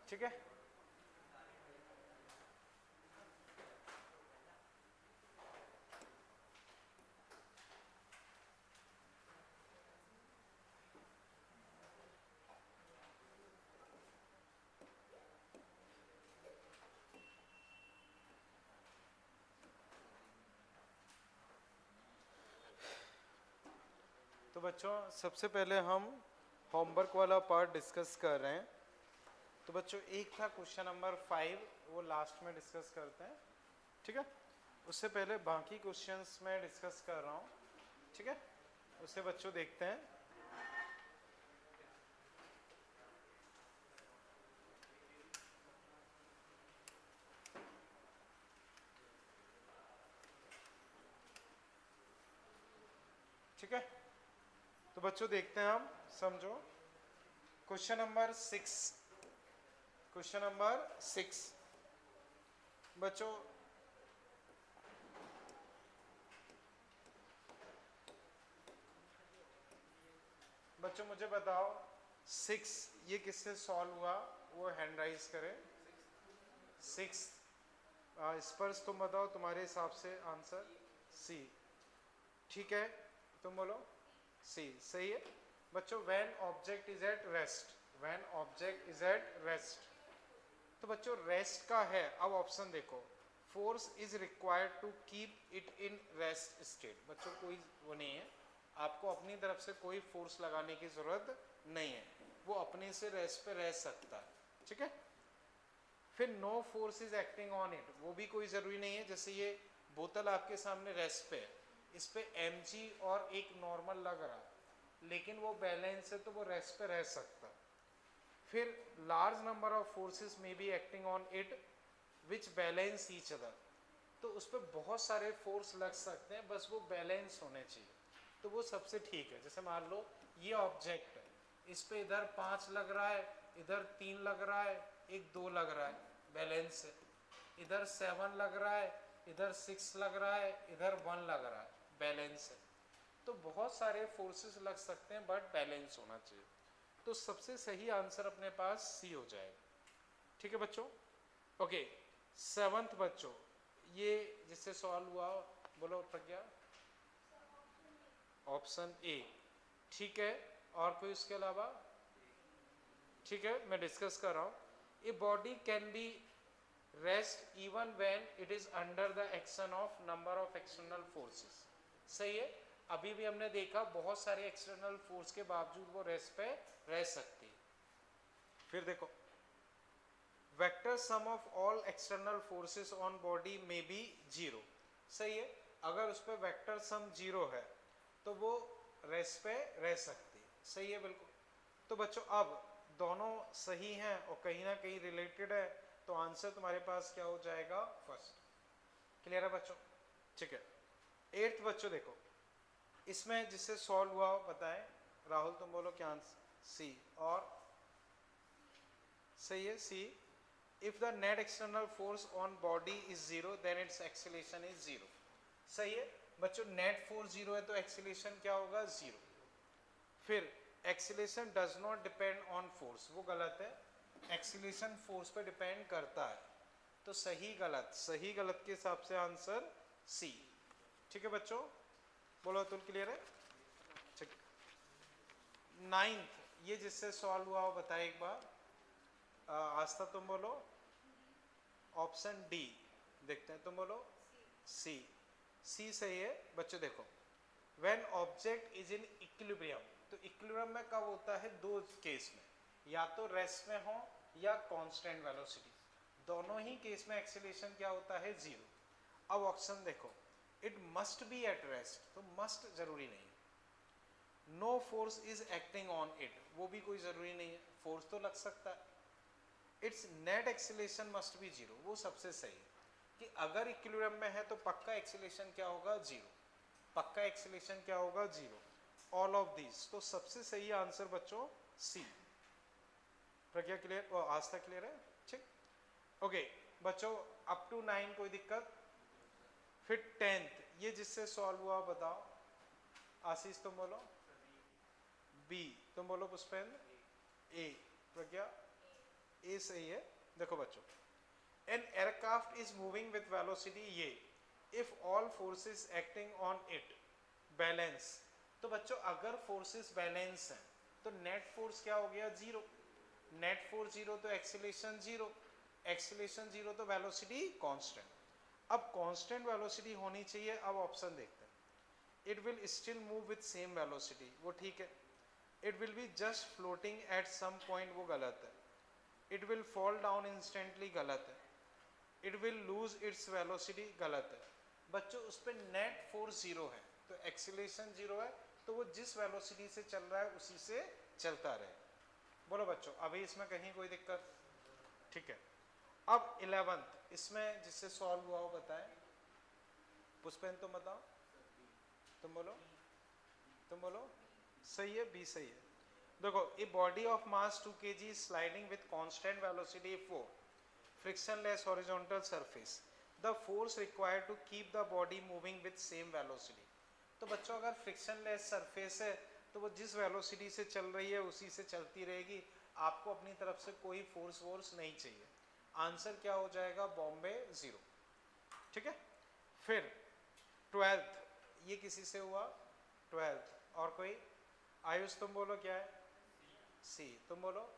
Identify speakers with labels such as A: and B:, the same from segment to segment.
A: ठीक है। तो बच्चों सबसे पहले हम होमवर्क वाला पार्ट डिस्कस कर रहे हैं। तो बच्चों एक था क्वेश्चन नंबर 5, वो लास्ट में डिस्कस करते हैं, ठीक है। उससे पहले बाकी क्वेश्चंस मैं डिस्कस कर रहा हूँ, ठीक है। उससे बच्चों देखते हैं। ठीक है, तो बच्चों देखते हैं हम, समझो क्वेश्चन नंबर 6। क्वेश्चन नंबर 6 बच्चों, बच्चों मुझे बताओ 6 ये किससे सॉल्व हुआ, वो हैंड राइज करें। 6 स्पर्श तुम बताओ तुम्हारे हिसाब से आंसर सी, ठीक है। तुम बोलो सी, सही है बच्चों। When object is at rest, when object is at rest, तो बच्चों रेस्ट का है। अब ऑप्शन देखो, force is required to keep it in rest state. बच्चों कोई वो नहीं है, आपको अपनी तरफ से कोई फोर्स लगाने की जरूरत नहीं है, वो अपने से रेस्ट पे रह सकता है, ठीक है। फिर no force is acting on it, वो भी कोई ज़रूरी नहीं है। जैसे ये बोतल आपके सामने रेस्ट पे है, इस पे mg और एक नॉर्मल लग रहा है, लेकिन वो बैलेंस है तो वो रेस्ट पे रह सकता है। फिर large number of forces may be acting on it which balance each other, तो उस पर बहुत सारे फोर्स लग सकते हैं, बस वो बैलेंस होने चाहिए, तो वो सबसे ठीक है। जैसे मान लो ये ऑब्जेक्ट है, इस पे इधर 5 लग रहा है, इधर 3 लग रहा है, एक 2 लग रहा है, बैलेंस है। इधर 7 लग रहा है, इधर 6 लग रहा है, इधर 1 लग रहा है, बैलेंस है। तो बहुत सारे फोर्सेस लग सकते हैं बट बैलेंस होना चाहिए, तो सबसे सही आंसर अपने पास सी हो जाएगा, ठीक है बच्चों। ओके, 7th बच्चों, ये जिससे सॉल्व हुआ, बोलो प्रज्ञा। ऑप्शन ए, ठीक है। और कोई उसके अलावा, ठीक है मैं डिस्कस कर रहा हूँ। A body can be rest even when it is under the action of number of external forces, सही है। अभी भी हमने देखा बहुत सारे एक्सटर्नल फोर्स के बावजूद वो रेस्ट पे रह सकती है। फिर देखो, vector sum of all external forces on body में बी जीरो, सही है। अगर उस पर वेक्टर सम जीरो है तो वो रेस्ट पे रह सकती है, सही है बिल्कुल। तो बच्चों अब दोनों सही हैं और कहीं ना कहीं रिलेटेड है, तो आंसर तुम्हारे पास क्या हो जाएगा, फर्स्ट। क्लियर है बच्चों, ठीक है। 8th बच्चों देखो, इसमें जिससे सॉल्व हुआ बताएं। राहुल तुम बोलो क्या आंसर, सी। और सही है C. If the net external force on body is zero then its acceleration is zero, सही है बच्चों। नेट फोर्स जीरो है तो एक्सीलरेशन क्या होगा, जीरो। फिर acceleration does not depend on force, वो गलत है। एक्सीलरेशन फोर्स पे डिपेंड करता है, तो सही गलत, सही गलत के हिसाब से आंसर सी, ठीक है बच्चों। बोलो अतुल, क्लियर है, ठीक। 9th, ये जिससे सॉल्व हुआ वो बताए एक बार। आस्था तुम बोलो। ऑप्शन डी, देखते हैं, तुम बोलो सी। सी सही है बच्चों। देखो, when object is in equilibrium, तो इक्विलिब्रियम में कब होता है, दो केस में, या तो रेस्ट में हो या कांस्टेंट वेलोसिटी, दोनों ही केस में एक्सीलरेशन क्या होता है, जीरो। अब ऑप्शन देखो, it must be at rest, तो मस्ट जरूरी नहीं है। No force is acting on it, वो भी कोई जरूरी नहीं है, फोर्स तो लग सकता है। It's net acceleration must be zero, वो सबसे सही है कि अगर इक्विलिब्रियम में है तो पक्का एक्सीलरेशन क्या होगा, जीरो, पक्का एक्सीलरेशन क्या होगा, जीरो। ऑल ऑफ दीज, तो सबसे सही आंसर बच्चों सी। प्रज्ञा क्लियर, आज तक क्लियर है, ठीक। ओके बच्चों, अप टू 9 कोई दिक्कत। फिर 10th, ये जिससे सॉल्व हुआ बताओ। आशीष तुम बोलो बी, तुम बोलो पुष्पेंद्र ए, प्रज्ञा ए सही है। देखो बच्चों, an aircraft is moving with velocity ये, if all forces acting on it balance. तो बच्चों अगर फोर्सेस बैलेंस हैं तो नेट फोर्स क्या हो गया, जीरो। नेट फोर्स जीरो तो एक्सीलरेशन जीरो, एक्सीलरेशन जीरो तो वेलोसिटी कांस्टेंट। अब कांस्टेंट वेलोसिटी होनी चाहिए। अब ऑप्शन देखते हैं। It will still move with same velocity, वो ठीक है। It will be just floating at some point, वो गलत है। It will fall down instantly, गलत है। It will lose its velocity, गलत है। बच्चों उस पर नेट फोर्स जीरो है तो एक्सीलरेशन जीरो है, तो वो जिस वेलोसिटी से चल रहा है उसी से चलता रहे। बोलो बच्चों अभी इसमें कहीं कोई दिक्कत? ठीक है। अब 11th इसमें जिससे सॉल्व हुआ हो बताएं। पुष्पेन तुम बताओ, तुम बोलो, तुम बोलो। सही है, बी सही है। देखो, a body of mass 2 kg sliding with constant velocity 4, frictionless horizontal surface, the force required to keep the body moving with same velocity। तो बच्चों अगर फ्रिक्शनलेस सरफेस है तो वो जिस वेलोसिटी से चल रही है उसी से चलती रहेगी, आपको अपनी तरफ से कोई फोर्स वोर्स नहीं चाहिए। आंसर क्या हो जाएगा, बॉम्बे जीरो। ठीक है। फिर 12th, ये किसी से हुआ 12th, और कोई? आयुष तुम बोलो क्या है? सी। तुम बोलो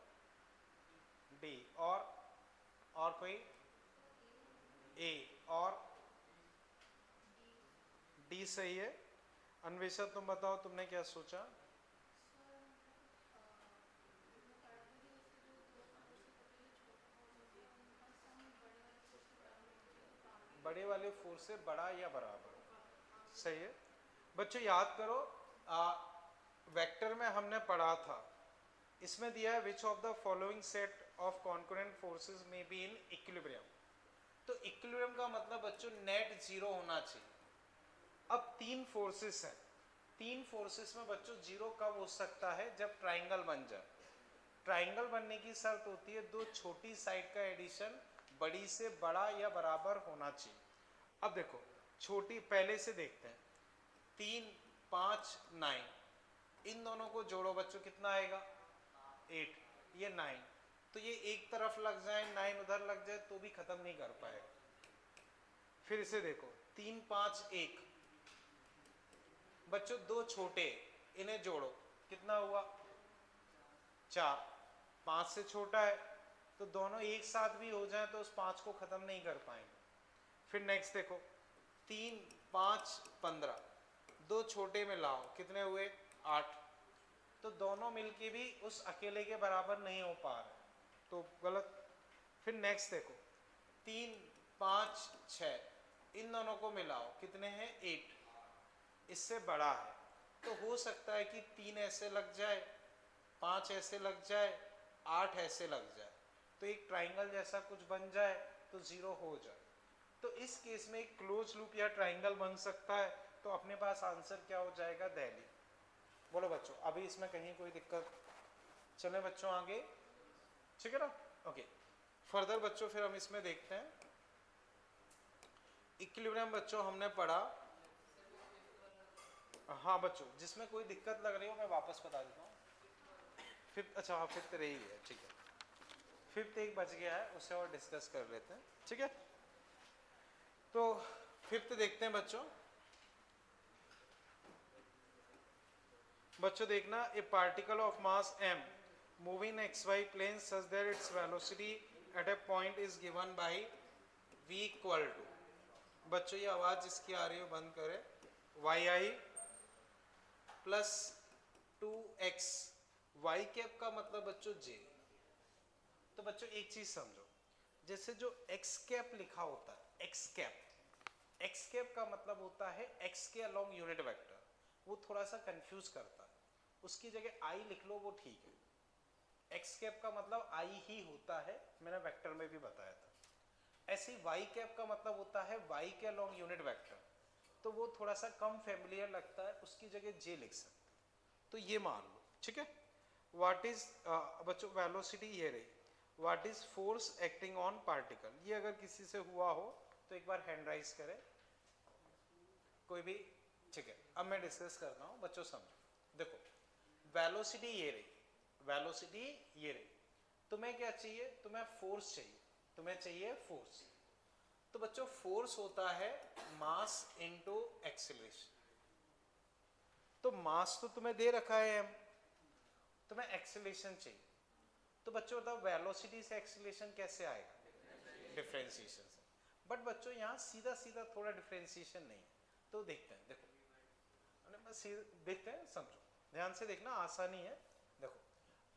A: डी। और कोई? ए। और डी सही है। अन्वेषा तुम बताओ, तुमने क्या सोचा? बड़े वाले फोर्स से बड़ा या बराबर, सही है। बच्चों याद करो, वेक्टर में हमने पढ़ा था, इसमें दिया है which of the following set of concurrent forces में बी इन इक्विलिब्रियम। तो इक्विलिब्रियम का मतलब बच्चों नेट जीरो होना चाहिए। अब तीन फोर्सेस हैं, तीन फोर्सेस में बच्चों जीरो कब हो सकता है, जब ट्राइंगल बन जाए। ट्राइंगल बनने की शर्त होती है दो छोटी साइड का एडिशन बड़ी से बड़ा या बराबर होना चाहिए। अब देखो छोटी पहले से देखते हैं, 3 5 9, इन दोनों को जोड़ो बच्चों, कितना आएगा 8, ये 9। तो ये एक तरफ लग जाए 9 उधर लग जाए तो भी खत्म नहीं कर पाएगा। फिर इसे देखो 3 5 1, बच्चों दो छोटे, इन्हें जोड़ो, कितना हुआ 4। 5 से छोटा है तो दोनों एक साथ भी हो जाए तो उस 5 को खत्म नहीं कर पाएंगे। फिर नेक्स्ट देखो 3 5 15, दो छोटे में लाओ, कितने हुए 8। तो दोनों मिलके भी उस अकेले के बराबर नहीं हो पा रहे, तो गलत। फिर नेक्स्ट देखो 3 5 6, इन दोनों को मिलाओ, कितने हैं 8, इससे बड़ा है। तो हो सकता है कि 3 ऐसे लग जाए, 5 ऐसे लग जाए, 8 ऐसे लग जाए, तो एक ट्राइंगल जैसा कुछ बन जाए तो जीरो हो जाए। तो इस केस में एक क्लोज लूप या ट्राइंगल बन सकता है। तो अपने पास आंसर क्या हो जाएगा, दिल्ली। बोलो बच्चों अभी इसमें कहीं कोई दिक्कत? चले बच्चों आगे, ठीक है ना। ओके, फर्दर बच्चों फिर हम इसमें देखते हैं। इक्विलिब्रियम बच्चों हमने पढ़ा। हाँ बच्चों जिसमें कोई दिक्कत लग रही हो मैं वापस बता देता हूँ। फिफ्थ, अच्छा हाँ फिफ्थ रही है, ठीक है। फिफ्थ एक बच गया है, उसे और डिस्कस कर लेते हैं, ठीक है। तो फिफ्थ देखते हैं बच्चों। बच्चों देखना, a particle of mass m moving X Y plane such that its velocity at a point is given by v equal to, बच्चों ये आवाज जिसकी आ रही हो बंद करें, yi plus 2x, y cap का मतलब बच्चों j। तो बच्चों एक चीज समझो, जैसे जो x कैप लिखा होता है, x कैप का मतलब होता है x के अलोंग यूनिट वेक्टर, वो थोड़ा सा कंफ्यूज करता है, उसकी जगह i लिख लो वो ठीक है। x कैप का मतलब i ही होता है, मैंने वेक्टर में भी बताया था। ऐसे ही y कैप का मतलब होता है y के अलोंग यूनिट वेक्टर, तो वो थोड़ा सा कम फेमिलियर लगता है, उसकी जगह j लिख सकते हैं। तो ये मान लो, ठीक है। व्हाट इज बच्चों वेलोसिटी ये रही, what is force acting on particle, ये अगर किसी से हुआ हो तो एक बार हैंड राइज करें कोई भी, ठीक है। अब मैं डिस्कस करता हूँ बच्चों, समझो। देखो वेलोसिटी ये रही, वेलोसिटी ये रही, तुम्हें क्या चाहिए, तुम्हें फोर्स चाहिए, तुम्हें चाहिए फोर्स। तो बच्चों फोर्स होता है मास इनटू एक्सीलरेशन। तो मास तो तुम्हें दे रखा है m, तुम्हें एक्सीलरेशन चाहिए। तो बच्चों बताओ वेलोसिटी से एक्सीलरेशन कैसे आएगा, डिफरेंशिएशन से। बट बच्चों यहाँ सीधा सीधा थोड़ा डिफरेंशिएशन नहीं है, तो देखते हैं, देखो बस देखते हैं, समझो ध्यान से देखना, आसानी है। देखो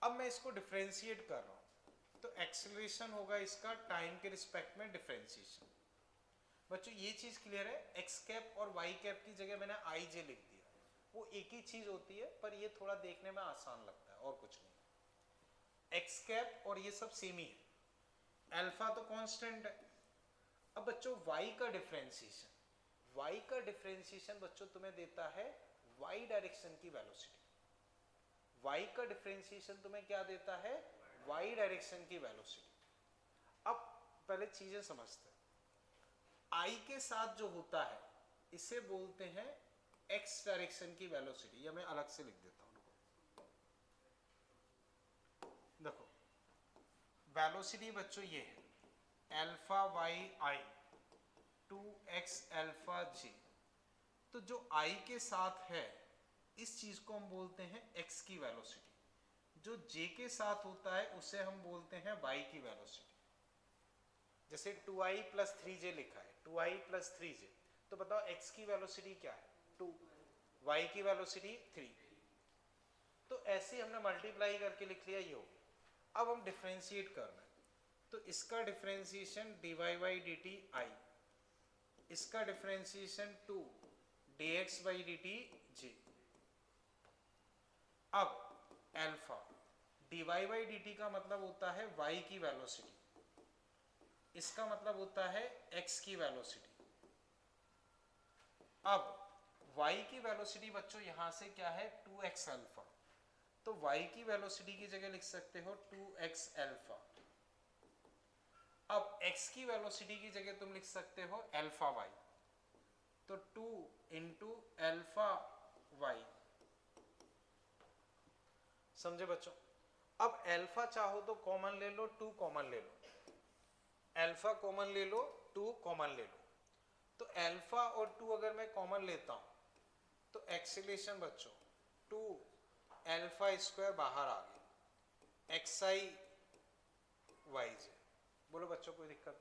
A: अब मैं इसको डिफरेंशिएट कर रहा हूँ, तो एक्सीलरेशन होगा इसका टाइम के रिस्पेक्ट में डिफरेंशिएशन। बच्चों ये चीज क्लियर है, एक्स कैप और वाई कैप की जगह मैंने आई जे लिख दिया, वो एक ही चीज होती है, पर ये थोड़ा देखने में आसान लगता है और कुछ नहीं। एक्स कैप और ये सब सेम ही है, अल्फा तो कांस्टेंट है। अब बच्चों वाई का डिफरेंशिएशन, वाई का डिफरेंशिएशन बच्चों तुम्हें देता है वाई डायरेक्शन की वेलोसिटी। वाई का डिफरेंशिएशन तुम्हें क्या देता है, वाई डायरेक्शन की वेलोसिटी। अब पहले चीजें समझते हैं, आई के साथ जो होता है इसे बोलते हैं एक्स डायरेक्शन की वेलोसिटी, या मैं अलग से लिख देता हूं, देखो वेलोसिटी बच्चों ये है अल्फा वाई आई 2x अल्फा जी। तो जो आई के साथ है इस चीज को हम बोलते हैं x की वेलोसिटी, जो j के साथ होता है उसे हम बोलते हैं y की वेलोसिटी। जैसे 2i प्लस 3j लिखा है, 2i प्लस 3j, तो बताओ x की वेलोसिटी क्या है 2, y की वेलोसिटी 3। तो ऐसे हमने मल्टीप्लाई करके लिख लिया, ये हो गया। अब हम डिफरेंशिएट करना है, तो इसका differentiation dy by D T I, इसका differentiation 2 dx by D T G. अब alpha dy by D T का मतलब होता है y की वेलोसिटी, इसका मतलब होता है x की वेलोसिटी। अब y की वेलोसिटी बच्चों यहां से क्या है 2x अल्फा, तो y की वेलोसिटी की जगह लिख सकते हो 2x अल्फा। अब x की वेलोसिटी की जगह तुम लिख सकते हो अल्फा y, तो 2 इंटू अल्फा वाई। समझे बच्चों? अब अल्फा चाहो तो कॉमन ले लो, 2 कॉमन ले लो, अल्फा कॉमन ले लो, 2 कॉमन ले लो। तो अल्फा और 2 अगर मैं कॉमन लेता हूं तो एक्सीलरेशन बच्चों 2 अल्फा स्क्वायर बाहर आ गया, एक्स आई वाई जे। बोलो बच्चों कोई दिक्कत?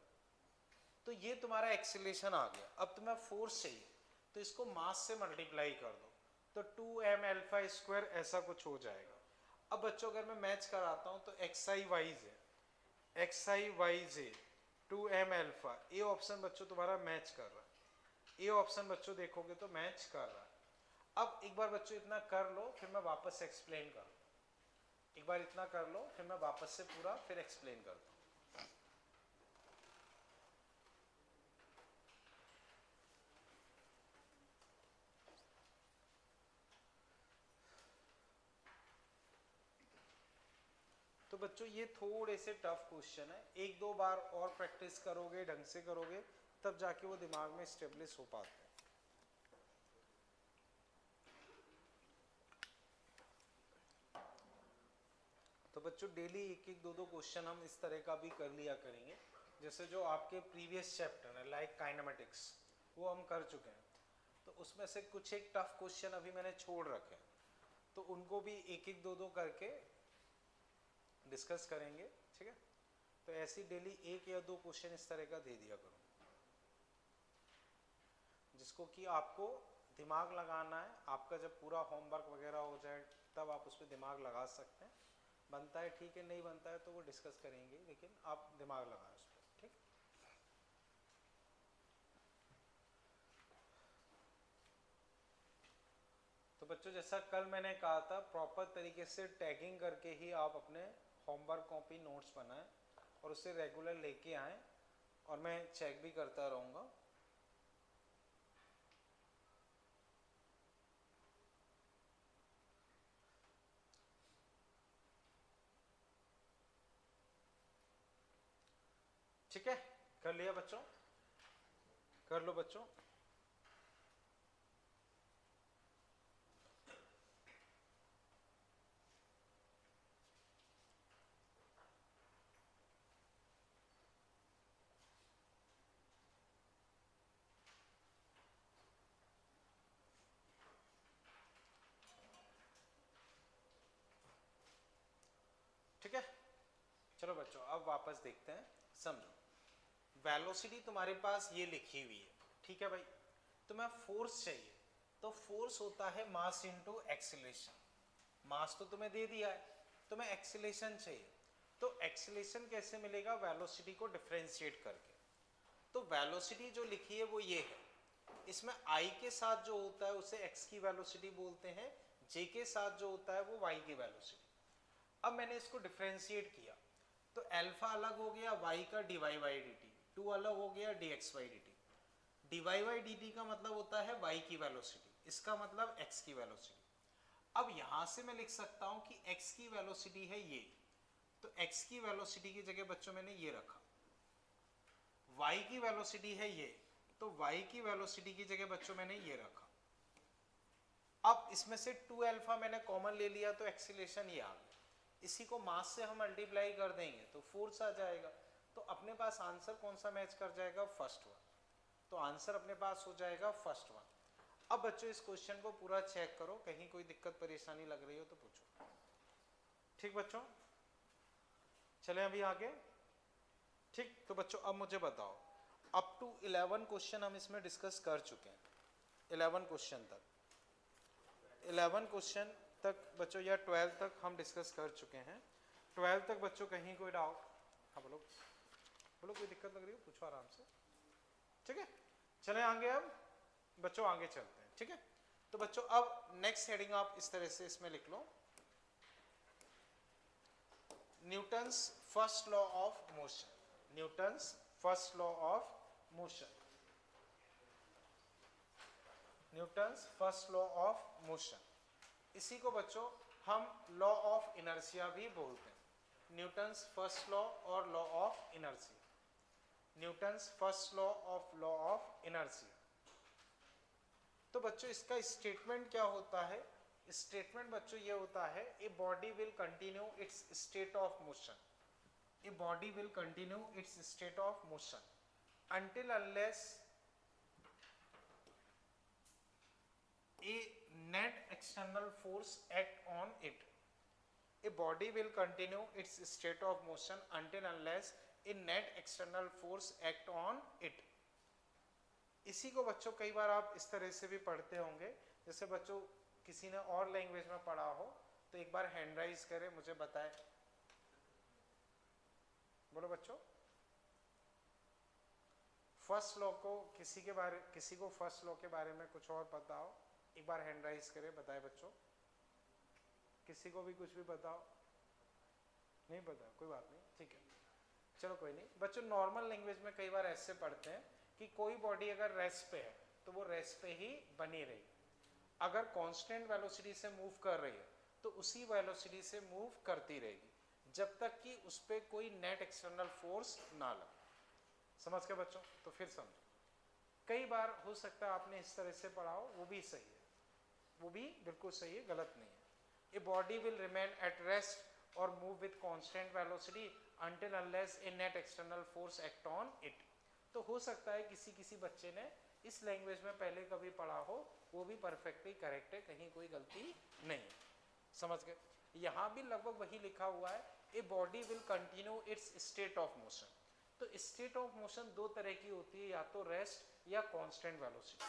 A: तो ये तुम्हारा एक्सीलरेशन आ गया। अब तुम्हें फोर्स चाहिए तो इसको मास से मल्टीप्लाई कर दो, तो 2m अल्फा स्क्वायर ऐसा कुछ हो जाएगा। अब बच्चों अगर मैं मैच कराता हूं तो एक्स आई वाई जे, एक्स आई वाई जे 2m अल्फा, ये ऑप्शन बच्चों तुम्हारा मैच कर रहा है, ये ऑप्शन बच्चों देखोगे तो मैच कर रहा है। अब एक बार बच्चों इतना कर लो, फिर मैं वापस एक्सप्लेन करूँ, एक बार इतना कर लो फिर मैं वापस से पूरा फिर एक्सप्लेन करता हूँ। तो बच्चों ये थोड़े से टफ क्वेश्चन है, एक दो बार और प्रैक्टिस करोगे, ढंग से करोगे, तब जाके वो दिमाग में स्टेब्लिश हो पाते हैं। तो बच्चों डेली एक एक दो दो क्वेश्चन हम इस तरह का भी कर लिया करेंगे, जैसे जो आपके प्रीवियस चैप्टर है लाइक काइनेमेटिक्स वो हम कर चुके हैं, तो उसमें से कुछ एक टफ क्वेश्चन अभी मैंने छोड़ रखे हैं, तो उनको भी एक एक दो दो करके डिस्कस करेंगे, ठीक है? तो ऐसी डेली एक या दो क्वेश्चन इस तरह का दे दिया करो, जिसको कि आपको दिमाग लगाना है। आपका जब पूरा होमवर्क वगैरह हो जाए तब आप उस पर दिमाग लगा सकते हैं, बनता है ठीक है, नहीं बनता है तो वो डिस्कस करेंगे, लेकिन आप दिमाग लगाएं उस पर, ठीक? तो बच्चों जैसा कल मैंने कहा था, प्रॉपर तरीके से टैगिंग करके ही आप अपने होमवर्क कॉपी नोट्स बनाएं और उसे रेगुलर लेके आएँ, और मैं चेक भी करता रहूँगा। ठीक है, कर लिया बच्चों? कर लो बच्चों। चलो बच्चों अब वापस देखते हैं, समझो। वेलोसिटी तुम्हारे पास ये लिखी हुई है, ठीक है भाई। तुम्हें फोर्स चाहिए, तो फोर्स होता है मास इनटू एक्सीलरेशन। मास तो तुम्हें दे दिया है, तुम्हें एक्सीलरेशन चाहिए, तो एक्सीलरेशन कैसे मिलेगा? वेलोसिटी को डिफरेंशिएट करके। तो वेलोसिटी जो लिखी है वो ये है, इसमें आई के साथ जो होता है उसे एक्स की वेलोसिटी बोलते हैं, जे के साथ जो होता है वो वाई की वेलोसिटी। अब मैंने इसको डिफरेंशिएट किया, तो अल्फा अलग हो गया वाई का D Y by D T, two अलग हो गया D X by D T. D Y by D T का मतलब होता है वाई की वेलोसिटी, इसका मतलब एक्स की वेलोसिटी। अब यहां से मैं लिख सकता हूं कि एक्स की वेलोसिटी है ये, तो एक्स की वेलोसिटी की जगह बच्चों मैंने ये रखा। y की वेलोसिटी है ये, तो y की वेलोसिटी की जगह बच्चों मैंने ये रखा। अब इसमें से 2 अल्फा मैंने कॉमन ले लिया, तो एक्सीलरेशन ये आ गया। इसी को मास से हम मल्टीप्लाई कर देंगे तो फोर्स आ जाएगा। तो अपने पास आंसर कौन सा मैच कर जाएगा? First one. तो आंसर अपने पास हो जाएगा फर्स्ट वन। अब बच्चों इस क्वेश्चन को पूरा चेक करो, कहीं कोई दिक्कत परेशानी लग रही हो तो पूछो। ठीक बच्चों, चलें अभी आगे। ठीक, तो बच्चों अब मुझे बताओ, अप टू 11 क्वेश्चन हम इसमें डिस्कस कर चुके हैं। 11 क्वेश्चन तक, 11 क्वेश्चन तक बच्चों या 12 तक हम डिस्कस कर चुके हैं। 12 तक बच्चों कहीं कोई डाउट? हाँ बोलो बोलो, कोई दिक्कत लग रही हो पूछो आराम से। ठीक है, चलें आगे। अब बच्चों आगे चलते हैं, ठीक है। तो बच्चों अब नेक्स्ट हेडिंग आप इस तरह से इसमें लिख लो, Newton's first law of motion. Newton's first law of motion, Newton's first law of motion. इसी को बच्चों हम लॉ ऑफ इनर्शिया भी बोलते हैं। न्यूटन्स फर्स्ट लॉ और law of inertia, Newton's first law of inertia. तो बच्चों इसका स्टेटमेंट क्या होता है? स्टेटमेंट बच्चों ये होता है, a body will continue its state of motion, A body will continue its state of motion until unless a net external force act on it. A body will continue its state of motion until unless a net external force act on it. इसी को बच्चों कई बार आप इस तरह से भी पढ़ते होंगे, जैसे बच्चों किसी ने और लैंग्वेज में पढ़ा हो तो एक बार हैंड राइज करे, मुझे बताए। बोलो बच्चों, फर्स्ट लॉ को किसी को फर्स्ट लॉ के बारे में कुछ और पता हो, एक बार हैंड राइज करे, बताए बच्चों। किसी को भी कुछ भी बताओ, नहीं पता, कोई बात नहीं, ठीक है, चलो कोई नहीं। बच्चों नॉर्मल लैंग्वेज में कई बार ऐसे पढ़ते हैं कि कोई बॉडी अगर रेस्ट पे है तो वो रेस्ट पे ही बनी रही, अगर कांस्टेंट वेलोसिटी से मूव कर रही है तो उसी वेलोसिटी से मूव करती रहेगी जब तक कि उस पर कोई नेट एक्सटर्नल फोर्स ना लगे। समझ के बच्चों? तो फिर समझो, कई बार हो सकता है आपने इस तरह से पढ़ा हो, वो भी सही है, वो भी बिल्कुल सही है, गलत नहीं है। A body will remain at rest और move with constant velocity until unless a net external force act on it। तो हो सकता है किसी किसी बच्चे ने इस लैंग्वेज में पहले कभी पढ़ा हो, वो भी परफेक्टली करेक्ट है, कहीं कोई गलती नहीं। समझ गए? यहाँ भी लगभग वही लिखा हुआ है, a body will continue its state of motion. तो स्टेट ऑफ मोशन दो तरह की होती है, या तो रेस्ट या कांस्टेंट वेलोसिटी।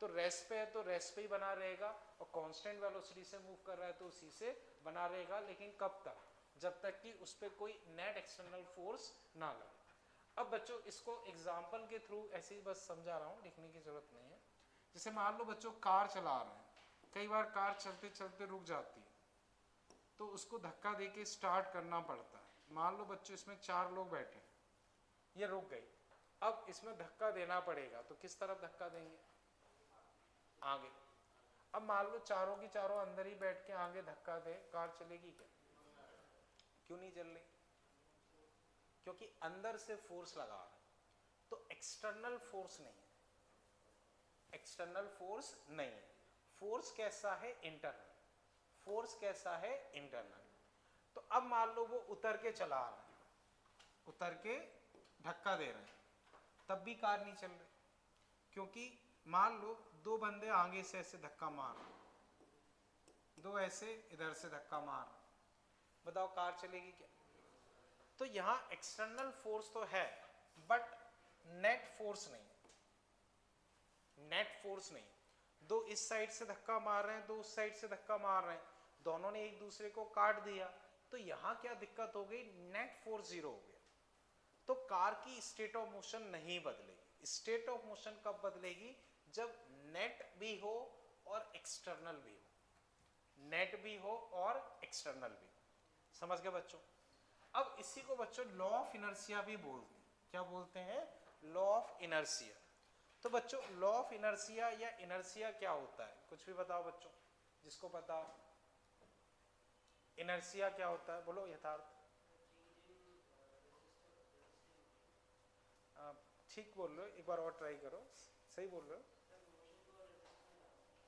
A: तो रेस्ट पे है तो रेस्ट पे ही बना रहेगा, और कांस्टेंट वेलोसिटी से मूव कर रहा है तो उसी से बना रहेगा, लेकिन कब तक? जब तक कि उस पर कोई नेट एक्सटर्नल फोर्स ना लगे। अब बच्चों इसको एग्जाम्पल के थ्रू ऐसे ही बस समझा रहा हूँ, लिखने की जरूरत नहीं है। जैसे मान लो बच्चों कार चला रहे हैं, कई बार कार चलते चलते रुक जाती है, तो उसको धक्का दे के स्टार्ट करना पड़ता है। मान लो बच्चों इसमें 4 लोग बैठे, ये रुक गई, अब इसमें धक्का देना पड़ेगा, तो किस तरफ धक्का देंगे? आगे। अब मान लो चारों की चारों अंदर ही बैठ के आगे धक्का दे, कार चलेगी क्या? क्यों नहीं चल रही? क्योंकि अंदर से फोर्स लगा रहा है, तो एक्सटर्नल फोर्स नहीं है, एक्सटर्नल फोर्स नहीं है। फोर्स कैसा है? इंटरनल। फोर्स कैसा है? इंटरनल। तो अब मान लो वो उतर के चला रहा है, उतर के धक्का दे रहे हैं, तब भी कार नहीं चल रही, क्योंकि मान लो 2 बंदे आगे से ऐसे धक्का मार रहे, 2 ऐसे इधर से धक्का मार रहे, बताओ कार चलेगी क्या? तो यहाँ एक्सटर्नल फोर्स तो है बट नेट फोर्स नहीं, नेट फोर्स नहीं। दो इस साइड से धक्का मार रहे हैं, दो उस साइड से धक्का मार रहे हैं, दोनों ने एक दूसरे को काट दिया, तो यहाँ क्या दिक्कत हो गई, नेट फोर्स जीरो हो गया। तो कार की स्टेट ऑफ मोशन नहीं बदलेगी। स्टेट ऑफ मोशन कब बदलेगी, जब नेट भी हो और एक्सटर्नल भी हो, नेट भी हो और एक्सटर्नल भी हो। समझ गए बच्चों? अब इसी को बच्चों लॉ ऑफ इनर्शिया भी बोलते हैं। क्या बोलते हैं? Law of inertia. तो बच्चों लॉ ऑफ इनर्शिया या इनर्शिया क्या होता है, कुछ भी बताओ बच्चों, जिसको पता हो। इनर्शिया क्या होता है, बोलो यथार्थ। ठीक बोल रहे हो, एक बार और ट्राई करो, सही बोल रहे हो,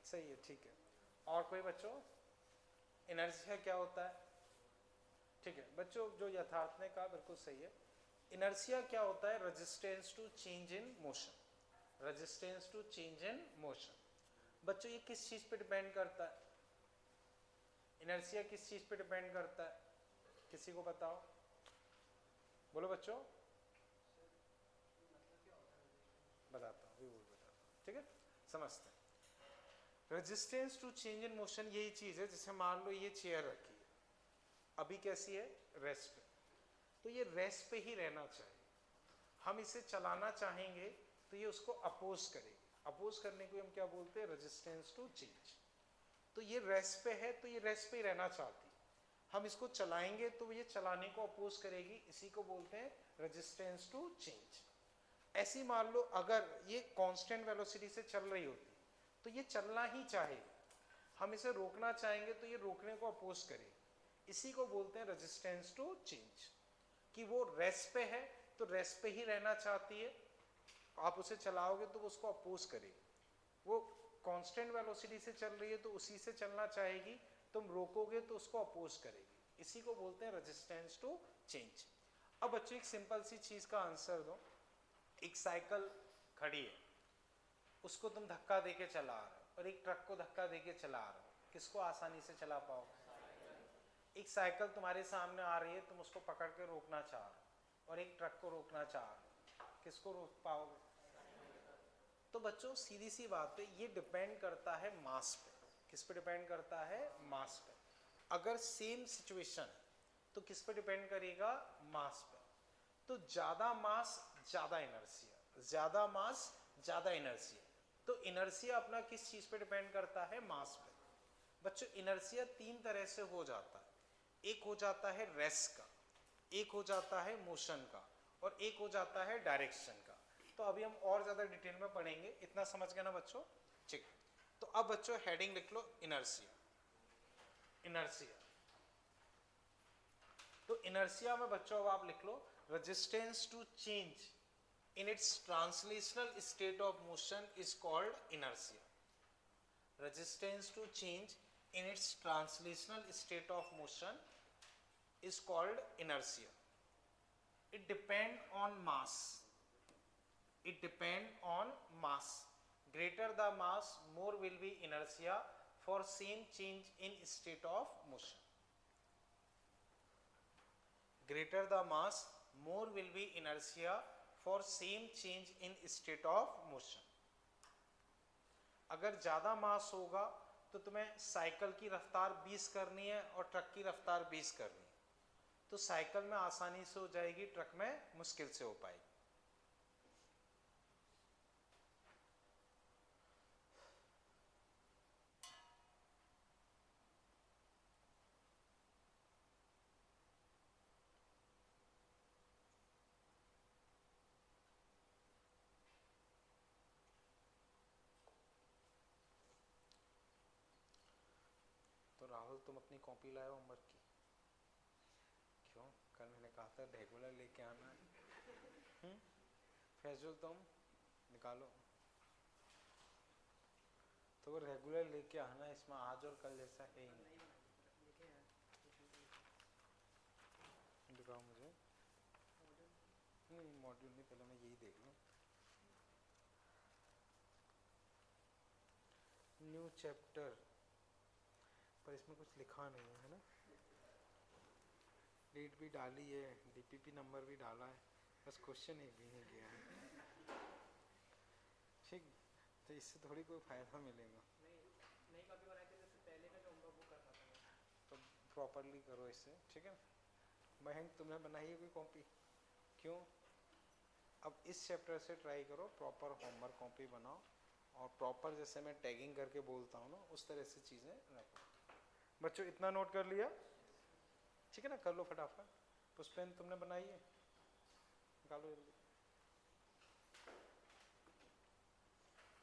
A: सही है, ठीक है। और कोई बच्चों, इनर्शिया क्या होता है? ठीक है बच्चों, जो यथार्थ ने कहा बिल्कुल सही है। इनर्शिया क्या होता है? Resistance to change in motion, resistance to change in motion. बच्चों ये किस चीज पे डिपेंड करता है? इनर्शिया किस चीज पे डिपेंड करता है, किसी को बताओ, बोलो बच्चों। बताता हूँ, बताता हूँ, ठीक है, समझते हैं। Resistance to change in motion यही चीज है, जैसे मान लो ये चेयर रखी है, अभी कैसी है, रेस्ट पे, तो ये रेस्ट पे ही रहना चाहिए। हम इसे चलाना चाहेंगे तो ये उसको अपोज करेगी। अपोज करने को हम क्या बोलते हैं? Resistance to change. तो ये रेस्ट पे है तो ये रेस्ट पे ही रहना चाहती है, हम इसको चलाएंगे तो ये चलाने को अपोज करेगी, इसी को बोलते हैं रेजिस्टेंस टू चेंज। ऐसी मान लो अगर ये कांस्टेंट वेलोसिटी से चल रही होती तो ये चलना ही चाहेगी, हम इसे रोकना चाहेंगे तो ये रोकने को अपोज करेगी, इसी को बोलते हैं रेजिस्टेंस टू चेंज। कि वो रेस्ट पे है तो रेस्ट पे ही रहना चाहती है, आप उसे चलाओगे तो वो उसको अपोज करेगी। वो कांस्टेंट वेलोसिटी से चल रही है तो उसी से चलना चाहेगी, तुम रोकोगे तो उसको अपोज करेगी, इसी को बोलते हैं रेजिस्टेंस टू चेंज। अब बच्चों एक सिंपल सी चीज का आंसर दो। एक साइकिल खड़ी है, उसको तुम धक्का देके चला रहे हो, और एक ट्रक को धक्का देके चला रहे हो, किसको आसानी से चला पाओगे? एक साइकिल तुम्हारे सामने आ रही है, तुम उसको पकड़ के रोकना चाह रहे हो, और एक ट्रक को रोकना चाह रहे हो, किसको रोक पाओगे? तो बच्चों सीधी सी बात है, ये डिपेंड करता है मास पे। किस पे डिपेंड करता है? मास पे। अगर सेम सिचुएशन तो किस पे डिपेंड करेगा? मास पे। तो ज्यादा मास ज्यादा इनर्शिया, ज्यादा मास ज्यादा इनर्शिया। तो इनर्शिया अपना किस चीज पे डिपेंड करता है? मास पे। बच्चों इनर्शिया तीन तरह से हो जाता है। एक हो जाता है रेस्ट का, एक हो जाता है मोशन का, और एक हो जाता है डायरेक्शन का। तो अभी हम और ज्यादा डिटेल में पढ़ेंगे, इतना समझ गए ना बच्चों? ठीक। तो अब बच्चों हेडिंग लिख लो, इनर्शिया। इनर्शिया, तो इनर्शिया में बच्चों अब आप लिख लो, resistance to change in its translational state of motion is called inertia. Resistance to change in its translational state of motion is called inertia. It depend on mass. It depend on mass. Greater the mass, more will be inertia for same change in state of motion. Greater the mass, more will be inertia for same change in state of motion. अगर ज़्यादा मास होगा तो तुम्हें cycle की रफ्तार 20 करनी है और ट्रक की रफ्तार 20 करनी है, तो साइकिल में आसानी से हो जाएगी, ट्रक में मुश्किल से हो पाएगी। तो राहुल तुम अपनी कॉपी लाए हो होमवर्क की? क्यों? कल मैंने कहा था रेगुलर लेके आना है। फैजुल तुम निकालो, तो वो रेगुलर लेके आना, इसमें आज और कल जैसा है ही नहीं। दिखाओ मुझे। नहीं मॉड्यूल नहीं, पहले मैं यही देख लूँ। न्यू चैप्टर, पर इसमें कुछ लिखा नहीं है ना, डेट भी डाली है, डीपीपी नंबर भी डाला है, बस क्वेश्चन एक भी नहीं किया है। ठीक, तो इससे थोड़ी कोई फायदा मिलेगा।
B: नहीं कॉपी बनाई थी तो पहले का जो होगा वो करना था।
A: तो प्रॉपरली करो इसे, ठीक है। मयंक तुमने बनाई है कोई कॉपी? क्यों? अब इस चैप्टर से ट्राई करो, प्रॉपर होमवर्क कॉपी बनाओ और प्रॉपर जैसे मैं टैगिंग करके बोलता हूँ ना उस तरह से चीज़ें रखो। बच्चों इतना नोट कर लिया? ठीक है ना, कर लो फटाफट। पुष्पेन तुमने बनाई है? निकालो जल्दी,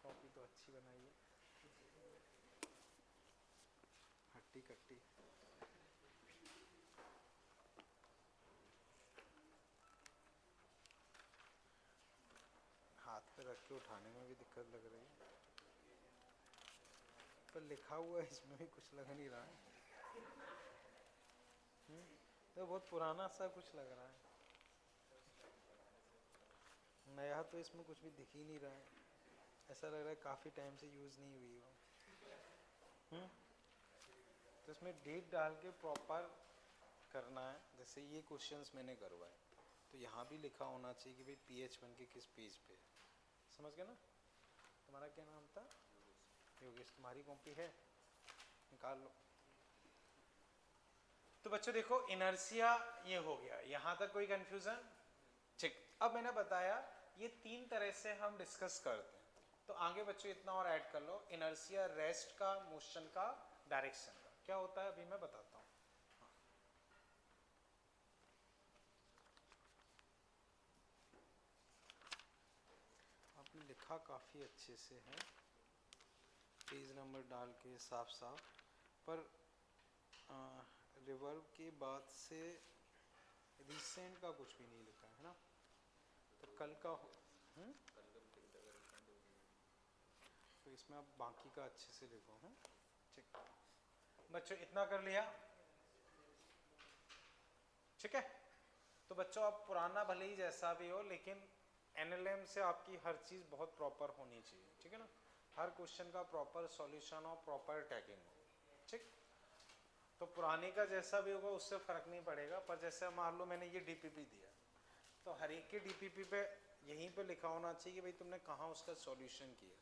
A: कॉपी तो अच्छी बनाई है, हट्टी कट्टी। हाथ पे रख के उठाने में भी दिक्कत लग रही है, पर लिखा हुआ है इसमें भी कुछ लग नहीं रहा है। तो बहुत पुराना सा कुछ लग रहा है, नया तो इसमें कुछ भी दिख ही नहीं रहा है, ऐसा लग रहा है काफ़ी टाइम से यूज़ नहीं हुई हो। तो इसमें डेट डाल के प्रॉपर करना है। जैसे ये क्वेश्चंस मैंने करवाए तो यहाँ भी लिखा होना चाहिए कि भाई PH1 के किस पेज पे है। समझ गए ना? तुम्हारा क्या नाम था? योगेश। तुम्हारी कॉपी है? निकाल लो। तो बच्चों देखो इनर्शिया ये हो गया, यहाँ तक कोई कंफ्यूजन? ठीक, अब मैंने बताया ये 3 तरह से हम डिस्कस करते हैं, तो आगे बच्चों इतना और ऐड कर लो। इनर्शिया रेस्ट का, मोशन का, डायरेक्शन का क्या होता है अभी मैं बताता हूँ। आपने लिखा काफ़ी अच्छे से है, पेज नंबर डाल के साफ साफ, पर रिवर्ब के बाद से रिसेंट का कुछ भी नहीं लिखा है ना, तो कल का तो इसमें आप बाकी का अच्छे से लिखो। ठीक बच्चों, इतना कर लिया? ठीक है, तो बच्चों आप पुराना भले ही जैसा भी हो लेकिन NLM से आपकी हर चीज़ बहुत प्रॉपर होनी चाहिए, ठीक है ना। हर क्वेश्चन का प्रॉपर सॉल्यूशन हो, प्रॉपर टैगिंग हो, ठीक। तो पुराने का जैसा भी होगा उससे फ़र्क नहीं पड़ेगा, पर जैसे मान लो मैंने ये DPP दिया तो हर एक के DPP पे यहीं पे लिखा होना चाहिए कि भाई तुमने कहाँ उसका सॉल्यूशन किया।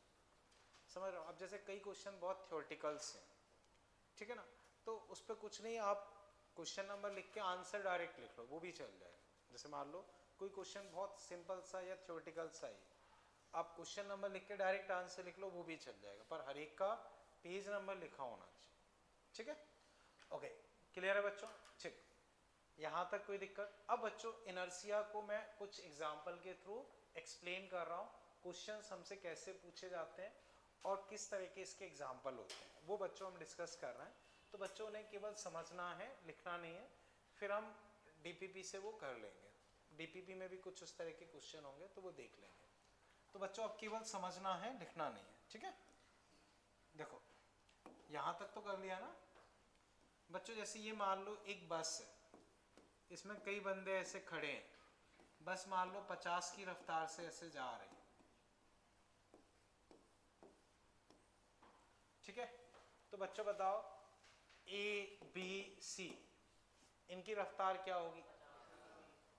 A: समझ रहे हो? अब जैसे कई क्वेश्चन बहुत थ्योरेटिकल्स हैं, ठीक है ना, तो उस पर कुछ नहीं, आप क्वेश्चन नंबर लिख के आंसर डायरेक्ट लिख लो वो भी चल जाएगा। जैसे मान लो कोई क्वेश्चन बहुत सिंपल सा या थ्योरेटिकल सा ही, आप क्वेश्चन नंबर लिख के डायरेक्ट आंसर लिख लो वो भी चल जाएगा, पर हर एक का पेज नंबर लिखा होना चाहिए, ठीक है। ओके, क्लियर है बच्चों? ठीक, यहाँ तक कोई दिक्कत? अब बच्चों इनर्शिया को मैं कुछ एग्जाम्पल के थ्रू एक्सप्लेन कर रहा हूँ, क्वेश्चंस हमसे कैसे पूछे जाते हैं और किस तरह के इसके एग्जाम्पल होते हैं वो बच्चों हम डिस्कस कर रहे हैं। तो बच्चों ने केवल समझना है, लिखना नहीं है, फिर हम DPP से वो कर लेंगे। DPP में भी कुछ उस तरह के क्वेश्चन होंगे तो वो देख लेंगे। तो बच्चों अब केवल समझना है, लिखना नहीं है, ठीक है। देखो यहाँ तक तो कर लिया ना बच्चों। जैसे ये मान लो एक बस है, इसमें कई बंदे ऐसे खड़े हैं, बस मान लो 50 की रफ्तार से ऐसे जा रहे हैं, ठीक है। तो बच्चों बताओ ABC इनकी रफ्तार क्या होगी?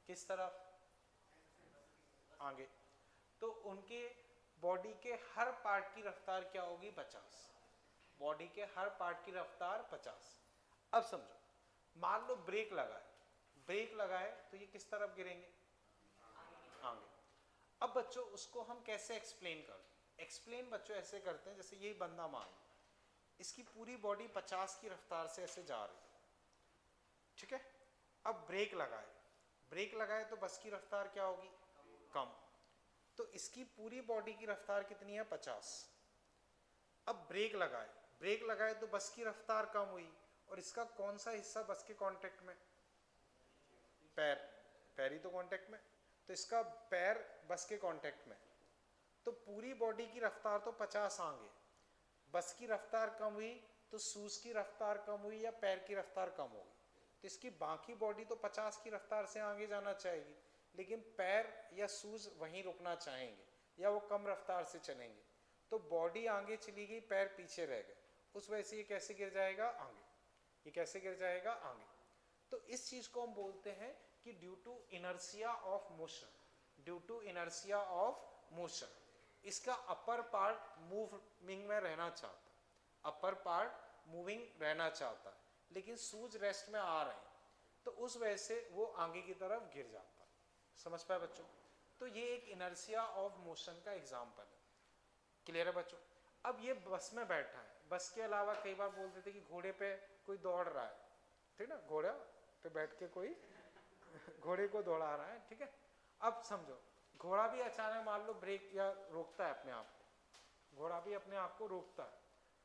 A: किस तरफ? आगे। तो उनके बॉडी के हर पार्ट की रफ्तार क्या होगी? 50। बॉडी के हर पार्ट की रफ्तार 50। अब समझो, मान लो ब्रेक लगाए, ब्रेक लगाए तो ये किस तरफ गिरेंगे? आगे। अब बच्चों उसको हम कैसे एक्सप्लेन करते हैं? एक्सप्लेन बच्चों ऐसे करते हैं, जैसे ये बंदा मान लो इसकी पूरी बॉडी 50 की रफ्तार से ऐसे जा रही है, ठीक है। अब ब्रेक लगाए, ब्रेक लगाए तो बस की रफ्तार क्या होगी? कम। तो इसकी पूरी बॉडी की रफ्तार कितनी है? 50। अब ब्रेक लगाए, ब्रेक लगाए तो बस की रफ्तार कम हुई, और इसका कौन सा हिस्सा बस के कांटेक्ट में? पैर। पैर ही तो कांटेक्ट में, तो इसका पैर बस के कांटेक्ट में। तो पूरी बॉडी की रफ्तार तो 50 आगे, बस की रफ्तार कम हुई तो शूज की रफ्तार कम हुई या पैर की रफ्तार कम होगी, तो इसकी बाकी बॉडी तो 50 की रफ्तार से आगे जाना चाहेगी, लेकिन पैर या शूज वहीं रुकना चाहेंगे या वो कम रफ्तार से चलेंगे। तो बॉडी आगे चली गई, पैर पीछे रह गए, उस वजह से ये कैसे गिर जाएगा? आगे। ये कैसे गिर जाएगा? आगे। तो इस चीज को हम बोलते हैं कि due to inertia of motion, due to inertia of motion इसका अपर पार्ट मूविंग में रहना चाहता है, अपर पार्ट मूविंग रहना चाहता है, लेकिन शूज रेस्ट में आ रहे हैं, तो उस वजह से वो आगे की तरफ गिर जाता है। समझ पाए बच्चों? तो ये एक इनर्शिया ऑफ मोशन का एग्जाम्पल है। क्लियर है बच्चों? अब ये बस में बैठा है, बस के अलावा कई बार बोलते थे कि घोड़े पे कोई दौड़ रहा है, ठीक ना, घोड़ा पे बैठ के कोई घोड़े को दौड़ा रहा है, ठीक है। अब समझो घोड़ा भी अचानक मान लो ब्रेक या रोकता है अपने आप को, घोड़ा भी अपने आप को रोकता है,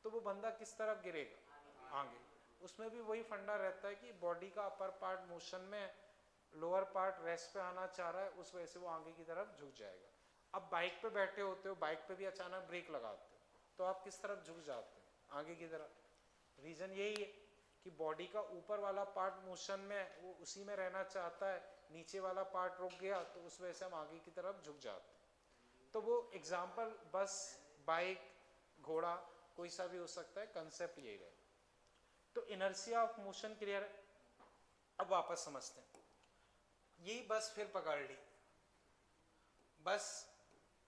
A: तो वो बंदा किस तरफ गिरेगा? आगे। उसमें भी वही फंडा रहता है कि बॉडी का अपर पार्ट मोशन में, लोअर पार्ट रेस्ट पे आना चाह रहा है, उस वजह से वो आगे की तरफ झुक जाएगा। अब बाइक पे बैठे होते हो, बाइक पे भी अचानक ब्रेक लगाते हो, तो आप किस तरफ झुक जाते हो? आगे की तरफ। रीजन यही है कि बॉडी का ऊपर वाला पार्ट मोशन में, वो उसी में रहना चाहता है, नीचे वाला पार्ट रुक गया तो उस वजह से हम आगे की तरफ झुक जाते हैं। तो वो एग्जाम्पल बस, बाइक, घोड़ा कोई सा भी हो सकता है, कंसेप्ट यही रहे। तो इनर्शिया ऑफ मोशन क्लियर है। अब वापस समझते हैं। यही बस फिर पकड़ ली, बस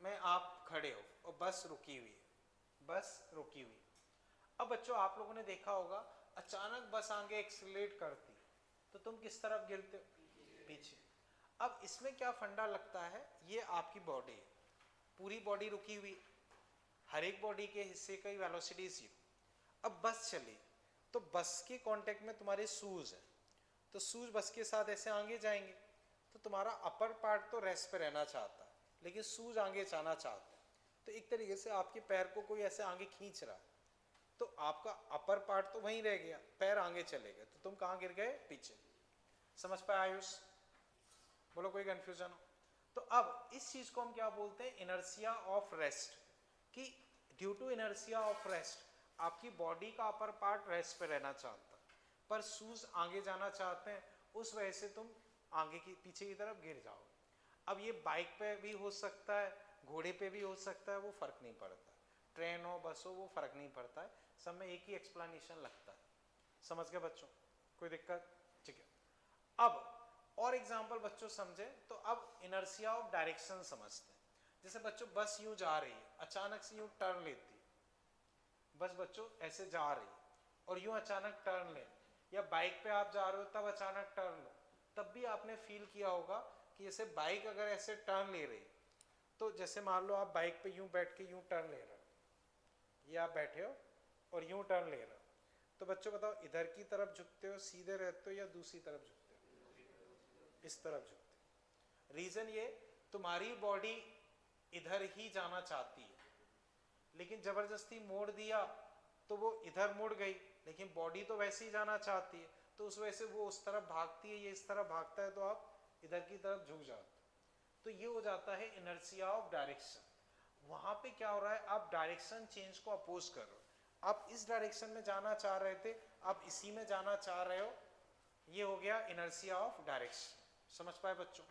A: में आप खड़े हो और बस रुकी हुई है, बस रुकी हुई। अब बच्चों आप लोगों ने देखा होगा अचानक बस आगे एक्सीलरेट करती तो तुम किस तरफ गिरते हो? पीछे। अब इसमें क्या फंडा लगता है, ये आपकी बॉडी है, पूरी बॉडी रुकी हुई, हर एक बॉडी के हिस्से की वेलोसिटी 0। अब बस चली तो बस के कांटेक्ट में तुम्हारे शूज है, तो शूज बस के साथ ऐसे आगे जाएंगे, तो तुम्हारा अपर पार्ट तो रेस्ट पे रहना चाहता है, लेकिन शूज आगे जाना चाहता है, तो एक तरीके से आपके पैर को कोई ऐसे आगे खींच रहा है, तो आपका अपर पार्ट तो वहीं रह गया, पैर आगे चले गए, तो तुम कहाँ गिर गए? पीछे। समझ पाए आयुष? बोलो कोई कंफ्यूजन हो? तो अब इस चीज को हम क्या बोलते हैं? Inertia of rest. कि due to inertia of rest आपकी बॉडी का अपर पार्ट रेस्ट पे रहना चाहता है, पर शूज आगे जाना चाहते हैं, उस वजह से तुम आगे की, पीछे की तरफ गिर जाओगे। अब ये बाइक पे भी हो सकता है, घोड़े पे भी हो सकता है, वो फर्क नहीं पड़ता, ट्रेन हो, बस हो, वो फर्क नहीं पड़ता है, सब में एक ही एक्सप्लेनेशन लगता है। समझ गए बच्चों? कोई दिक्कत? ठीक है। अब और एग्जांपल बच्चों समझे तो अब इनर्शिया ऑफ डायरेक्शन समझते हैं। जैसे बच्चों बस यूं जा रही है, अचानक से यूं टर्न लेती है, बस बच्चों ऐसे जा रही है और यूं अचानक टर्न ले, या बाइक पे आप जा रहे हो तब अचानक टर्न लो, तब भी आपने फील किया होगा कि जैसे बाइक अगर ऐसे टर्न ले रही, तो जैसे मान लो आप बाइक पे यूं बैठ के यूं टर्न ले रहे हो, ये आप बैठे हो और यूं टर्न ले रहे हो, तो बच्चों बताओ इधर की तरफ झुकते हो, सीधे रहते हो, या दूसरी तरफ झुकते हो? इस तरफ झुकते हो। रीजन ये, तुम्हारी बॉडी इधर ही जाना चाहती है, लेकिन जबरदस्ती मोड़ दिया तो वो इधर मुड़ गई, लेकिन बॉडी तो वैसे ही जाना चाहती है, तो उस वजह से वो उस तरफ भागती है, ये इस तरफ भागता है, तो आप इधर की तरफ झुक जाते हो। तो ये हो जाता है इनर्शिया ऑफ डायरेक्शन। वहां पे क्या हो रहा है? आप डायरेक्शन चेंज को अपोज कर रहे हो, आप इस डायरेक्शन में जाना चाह रहे थे, आप इसी में जाना चाह रहे हो, ये हो गया इनर्शिया ऑफ डायरेक्शन। समझ पाए बच्चों?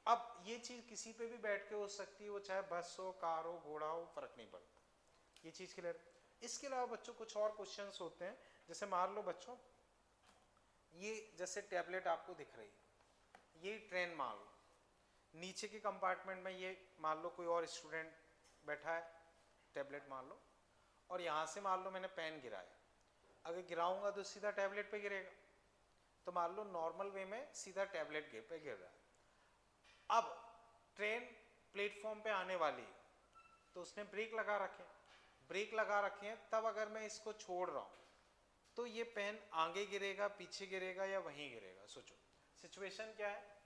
A: अब ये चीज किसी पे भी बैठ के हो सकती है, वो चाहे बस हो, कार हो, घोड़ा हो, फर्क नहीं पड़ता। ये चीज क्लियर? इसके अलावा बच्चों कुछ और क्वेश्चंस होते हैं, जैसे मान लो बच्चों ये जैसे टैबलेट आपको दिख रही है, ये ट्रेन मान लो, नीचे के कंपार्टमेंट में ये मान लो कोई और स्टूडेंट बैठा है, टैबलेट मान लो, और यहाँ से मान लो मैंने पेन गिराया, अगर गिराऊंगा तो सीधा टैबलेट पे गिरेगा, तो मान लो नॉर्मल वे में सीधा टैबलेट पे गिर रहा है। अब ट्रेन प्लेटफॉर्म पे आने वाली है, तो उसने ब्रेक लगा रखे, ब्रेक लगा रखे हैं, तब अगर मैं इसको छोड़ रहा हूँ तो ये पेन आगे गिरेगा, पीछे गिरेगा, या वहीं गिरेगा? सोचो सिचुएशन क्या है।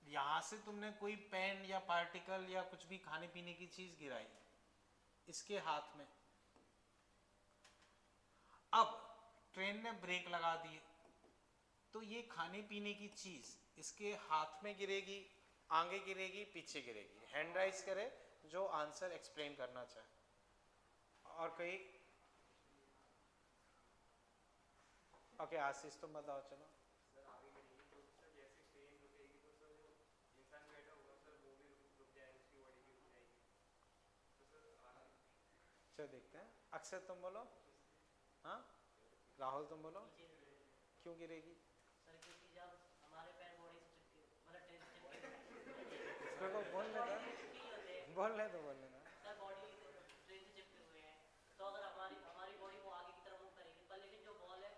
A: यहां से तुमने कोई पेन या पार्टिकल या कुछ भी खाने पीने की चीज गिराई इसके हाथ में, अब ट्रेन ने ब्रेक लगा दिए, तो ये खाने पीने की चीज इसके हाथ में गिरेगी, आगे गिरेगी, पीछे गिरेगी? हैंड राइज करे जो आंसर एक्सप्लेन करना चाहे। और कोई? ओके आशीष तुम बताओ। चलो
B: सर आगे गिरेगी तो सर जैसे ट्रेन रुकेगी तो सर जो इंसान बैठा होगा सर वो भी रुक जाएगा, उसकी बॉडी भी रुक जाएगी, तो सर आगे।
A: चलो देखते हैं। अक्षय तुम बोलो। हाँ राहुल तुम बोलो। क्यों गिरेगी?
C: सर क्योंकि जब हमारे पैर बॉडी से चिपके मतलब ट्रेन से चिपके
A: इसको को बोल
C: बॉडी
A: लेना,
C: से चिपके ही होते हैं
A: बोल ले तो बोल लेना।
C: सर, बॉडी ट्रेन से चिपके हुए हैं तो अगर हमारी हमारी बॉडी वो आगे की तरफ मूव करेगी, पर लेकिन जो बॉल है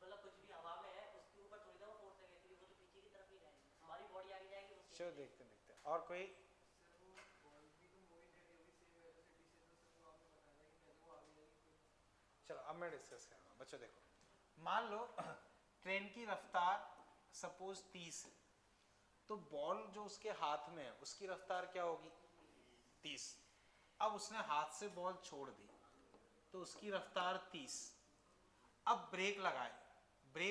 C: मतलब कुछ भी हवा में है उसके ऊपर थोड़ी ना वो फोर्स लगेगी, क्योंकि वो तो पीछे की तरफ ही जाएगी, हमारी बॉडी आगे जाएगी वो
A: चलो
C: सीधे
A: देखते देखते और कोई।
B: सर वो बॉल भी तो मूव ही कर रही होगी सेम वेलोसिटी से, तो सर वो आपने बताया था कि कैसे वो आगे जाएगी फिर।
A: चलो अब मैं डिस्कस कर रहा हूँ बच्चों। देखो, मान लो ट्रेन की रफ्तार सपोज 30 है, तो बॉल जो उसके हाथ में है उसकी रफ्तार क्या होगी? 30। अब उसने हाथ से बॉल छोड़ दी तो उसकी रफ्तार 30। अब ब्रेक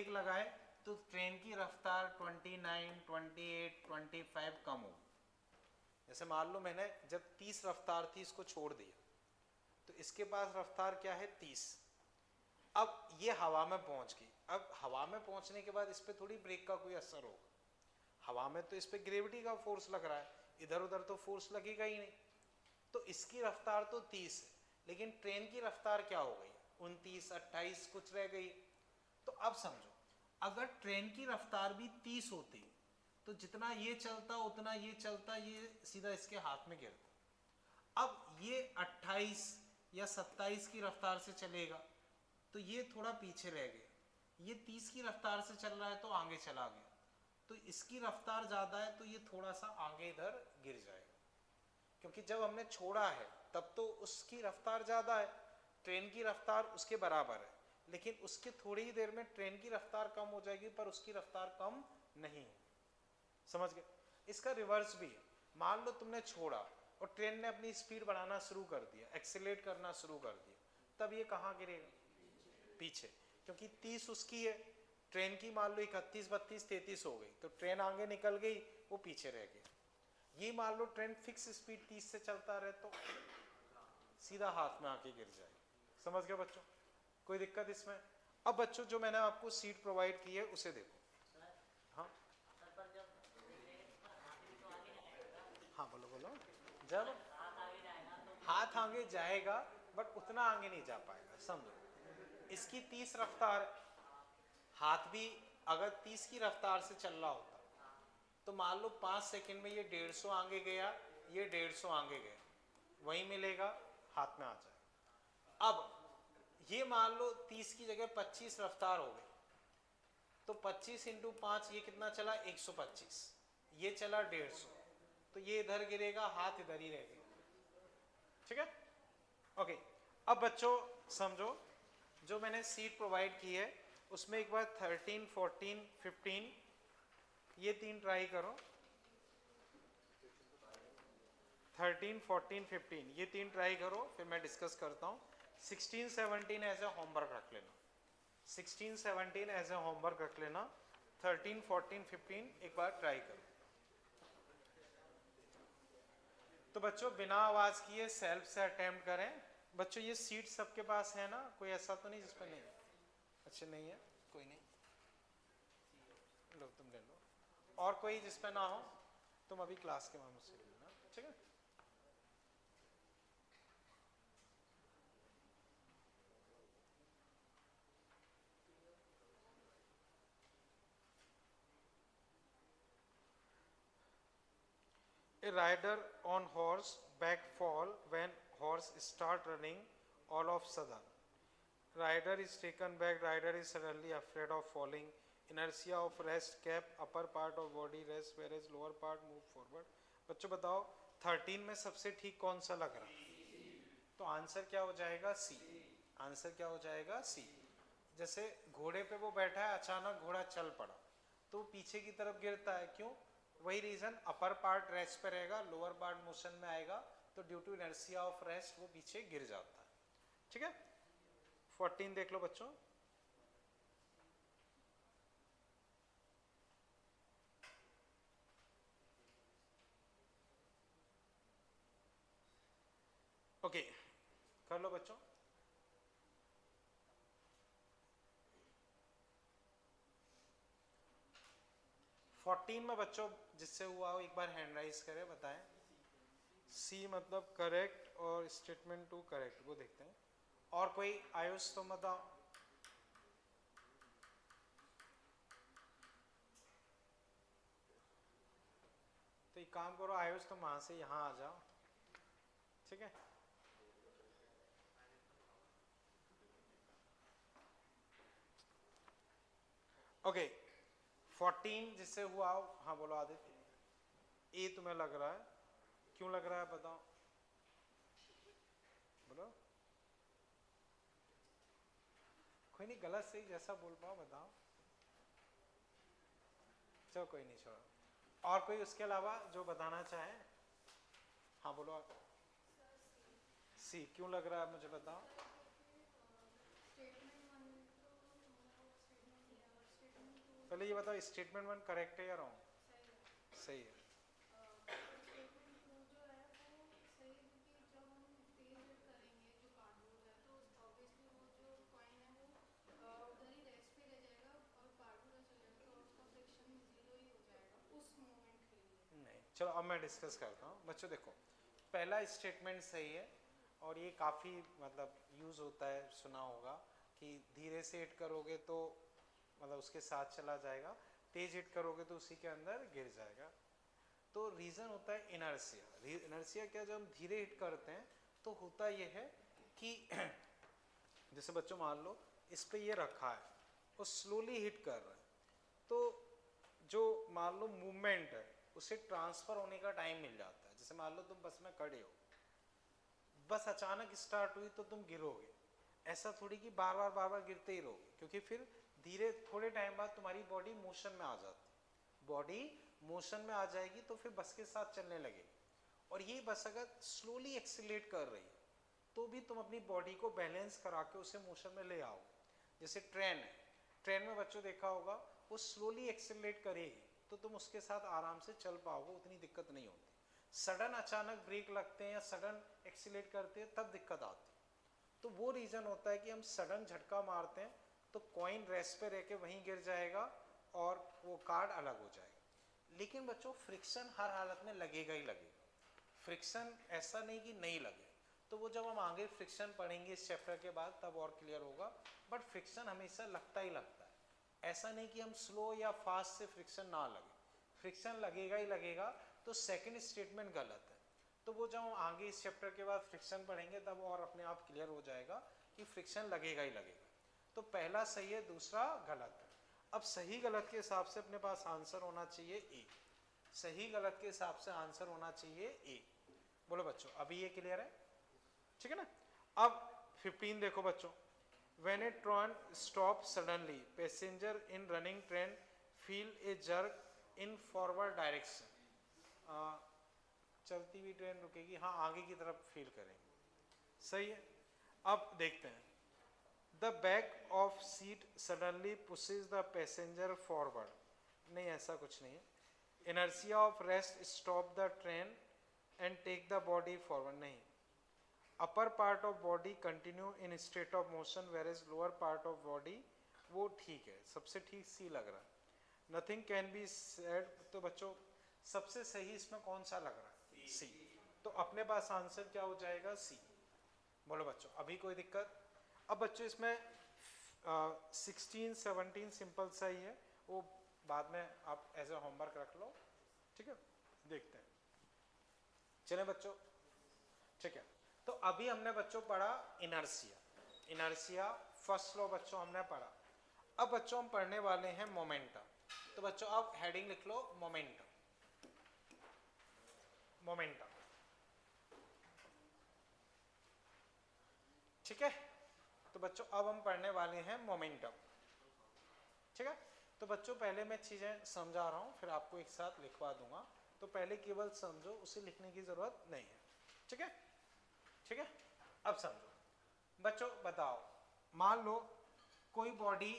A: लगाए तो ट्रेन की रफ्तार 29, 28, 25 कम हो। जैसे मान लो मैंने जब 30 रफ्तार थी इसको छोड़ दिया तो इसके पास रफ्तार क्या है? 30। अब ये हवा में पहुंच गई। अब हवा में पहुंचने के बाद इस पे थोड़ी ब्रेक का कोई असर होगा, हवा में तो इस पे ग्रेविटी का फोर्स लग रहा है, इधर उधर तो फोर्स लगेगा ही नहीं। तो इसकी रफ्तार तो 30 है, लेकिन ट्रेन की रफ्तार क्या हो गई? 29, 28 कुछ रह गई। तो अब समझो, अगर ट्रेन की रफ्तार भी 30 होती तो जितना ये चलता उतना ये चलता, ये सीधा इसके हाथ में गिरता। अब ये 28 या 27 की रफ्तार से चलेगा तो ये थोड़ा पीछे रह गया, ये 30 की रफ्तार से चल रहा है तो आगे चला गया, तो इसकी रफ्तार ज़्यादा है तो ये थोड़ा सा आगे इधर गिर जाएगा, क्योंकि जब हमने छोड़ा है तब तो उसकी रफ्तार ज़्यादा है, ट्रेन की रफ्तार उसके बराबर है, लेकिन उसके थोड़ी ही देर में ट्रेन की रफ्तार कम हो जाएगी पर उसकी रफ्तार कम नहीं होगी। समझ गए? इसका रिवर्स भी है। मान लो तुमने छोड़ा और ट्रेन ने अपनी स्पीड बढ़ाना शुरू कर दिया, एक्सीलरेट करना शुरू कर दिया, तब ये कहाँ गिरेगा? पीछे, क्योंकि 30 उसकी है, ट्रेन की मान लो 31, 32, 33 हो गई, तो ट्रेन आगे निकल गई, वो पीछे रह गया। ये मान लो ट्रेन फिक्स स्पीड 30 से चलता रहे तो सीधा हाथ में आके गिर जाएगी। समझ गए बच्चों? कोई दिक्कत इसमें? अब बच्चों जो मैंने आपको सीट प्रोवाइड की है उसे देखो। हाँ
C: सर, पर जब हाथ भी तो आगे जाएगा,
A: हाँ बोलो बोलो। जब
C: हाथ आगे जाएगा तो
A: हाथ आगे जाएगा बट उतना आगे नहीं जा पाएगा। समझो, इसकी 30 रफ्तार, हाथ भी अगर 30 की रफ्तार से चल रहा होता तो मान लो 5 सेकंड में ये 150 आगे गया, ये 150 आगे गया, वहीं मिलेगा, हाथ में आ जाएगा। अब ये मान लो 30 की जगह 25 रफ्तार हो गई, तो 25 इंटू 5 ये कितना चला? 125। ये चला 150, तो ये इधर गिरेगा, हाथ इधर ही रहेगा। ठीक है? ओके। अब बच्चों समझो, जो मैंने सीट प्रोवाइड की है उसमें एक बार 13, 14, 15 ये तीन ट्राई करो। 13, 14, 15 ये तीन ट्राई करो, फिर मैं डिस्कस करता हूँ। 16, 17 एज ए होमवर्क रख लेना। 16, 17 एज ए होमवर्क रख लेना। 13, 14, 15 एक बार ट्राई करो। तो बच्चों बिना आवाज़ किए सेल्फ से अटेम्प्ट करें। बच्चों ये सीट सबके पास है ना? कोई ऐसा तो नहीं जिस पर नहीं है? अच्छा नहीं है, कोई नहीं, लो तुम ले लो। और कोई जिस पे ना हो तुम अभी क्लास के बाद मुझसे ले लेना। ठीक है? A rider on horse back fall when horse start running all of sudden. Rider is taken back, rider is suddenly afraid of falling. Inertia of rest cap upper part of body rest whereas lower part move forward. बच्चों बताओ 13 में सबसे ठीक कौन सा लग रहा है? तो आंसर क्या हो जाएगा? सी। आंसर क्या हो जाएगा? सी। जैसे घोड़े पे वो बैठा है, अचानक घोड़ा चल पड़ा तो पीछे की तरफ गिरता है, क्यों? वही रीजन, अपर पार्ट रेस्ट पे रहेगा, लोअर पार्ट मोशन में आएगा, तो due to inertia of rest वो पीछे गिर जाता है। ठीक है? 14 देख लो बच्चों। ओके कर लो बच्चों। 14 में बच्चों जिससे हुआ हो एक बार हैंड राइज करें, बताएं। सी मतलब करेक्ट और स्टेटमेंट टू करेक्ट, वो देखते हैं। और कोई आयुष तो बताओ। एक काम करो आयुष, तुम वहां से यहाँ आ जाओ, ठीक है। ओके 14 जिससे हुआ, हाँ बोलो आदित्य। ए तुम्हें लग रहा है, क्यों लग रहा है बताओ, बोलो। कोई नहीं, गलत सही जैसा बोल पाओ बताओ, चलो कोई नहीं, छोड़ो। और कोई उसके अलावा जो बताना चाहे, हाँ बोलो। सी क्यों लग रहा है मुझे बताओ। पहले ये बताओ स्टेटमेंट 1 करेक्ट है या रॉन्ग? सही है। नहीं चलो अब मैं डिस्कस करता हूँ बच्चों। देखो पहला स्टेटमेंट सही है, और ये काफ़ी मतलब यूज़ होता है, सुना होगा कि धीरे से हिट करोगे तो मतलब उसके साथ चला जाएगा, तेज हिट करोगे तो उसी के अंदर गिर जाएगा। तो रीज़न होता है इनर्सिया। इनर्सिया क्या, जब हम धीरे हिट करते हैं तो होता यह है कि जैसे बच्चों मान लो इस पे ये रखा है और स्लोली हिट कर रहा है, तो जो मान लो मूवमेंट है उसे ट्रांसफर होने का टाइम मिल जाता है। जैसे मान लो तुम बस में खड़े हो, बस अचानक स्टार्ट हुई तो तुम गिरोगे, ऐसा थोड़ी कि बार बार गिरते ही रहोगे, क्योंकि फिर धीरे थोड़े टाइम बाद तुम्हारी बॉडी मोशन में आ जाती, बॉडी मोशन में आ जाएगी तो फिर बस के साथ चलने लगेगी। और ये बस अगर स्लोली एक्सीलरेट कर रही है तो भी तुम अपनी बॉडी को बैलेंस करा के उसे मोशन में ले आओ। जैसे ट्रेन है, ट्रेन में बच्चों देखा होगा वो स्लोली एक्सीलरेट करेगी तो तुम उसके साथ आराम से चल पाओगे, उतनी दिक्कत नहीं होती। सडन अचानक ब्रेक लगते हैं या सडन एक्सीलरेट करते हैं तब दिक्कत आती है। तो वो रीज़न होता है कि हम सडन झटका मारते हैं तो कॉइन रेस्ट पे रह के वहीं गिर जाएगा और वो कार्ड अलग हो जाएगा। लेकिन बच्चों फ्रिक्शन हर हालत में लगेगा ही लगेगा, फ्रिक्शन ऐसा नहीं कि नहीं लगे। तो वो जब हम आगे फ्रिक्शन पढ़ेंगे इस चैप्टर के बाद तब और क्लियर होगा, बट फ्रिक्शन हमेशा लगता ही लगता है। ऐसा नहीं कि हम स्लो या फास्ट से फ्रिक्शन ना लगे, फ्रिक्शन लगेगा ही लगेगा। तो सेकंड स्टेटमेंट गलत है। तो वो जब हम आगे इस चैप्टर के बाद फ्रिक्शन पढ़ेंगे तब और अपने आप क्लियर हो जाएगा कि फ्रिक्शन लगेगा ही लगेगा। तो पहला सही है, दूसरा गलत है। अब सही गलत के हिसाब से अपने पास आंसर होना चाहिए ए, सही गलत के हिसाब से आंसर होना चाहिए ए। बोलो बच्चों अभी ये क्लियर है, ठीक है ना। अब 15 देखो बच्चों, when a train stops suddenly passenger in running train feel a jerk in forward direction। चलती हुई ट्रेन रुकेगी, हाँ आगे की तरफ फील करेंगे, सही है। अब देखते हैं, the back of seat suddenly pushes the passenger forward, नहीं ऐसा कुछ नहीं है। Inertia of rest stop the train and take the body forward, नहीं। Upper part of body continue in state of motion whereas lower part of body, वो ठीक है, सबसे ठीक सी लग रहा है। नथिंग कैन बी सेड, तो बच्चों सबसे सही इसमें कौन सा लग रहा है, सी। तो अपने पास आंसर क्या हो जाएगा, सी। बोलो बच्चों अभी कोई दिक्कत। अब बच्चों इसमें 16 17 सिंपल सा ही है, वो बाद में आप एज ए होमवर्क रख लो, ठीक है। देखते हैं, चले बच्चों, ठीक है। तो अभी हमने बच्चों पढ़ा इनर्शिया, इनर्शिया फर्स्ट लॉ बच्चों हमने पढ़ा। अब बच्चों हम पढ़ने वाले हैं मोमेंटम। तो बच्चों अब हेडिंग लिख लो मोमेंटम, मोमेंटम, ठीक है। तो बच्चों अब हम पढ़ने वाले हैं मोमेंटम, ठीक है। तो बच्चों पहले मैं चीजें समझा रहा हूं फिर आपको एक साथ लिखवा दूंगा, तो पहले केवल समझो, उसे लिखने की जरूरत नहीं है, ठीक है, ठीक है। अब समझो बच्चों, बताओ मान लो कोई बॉडी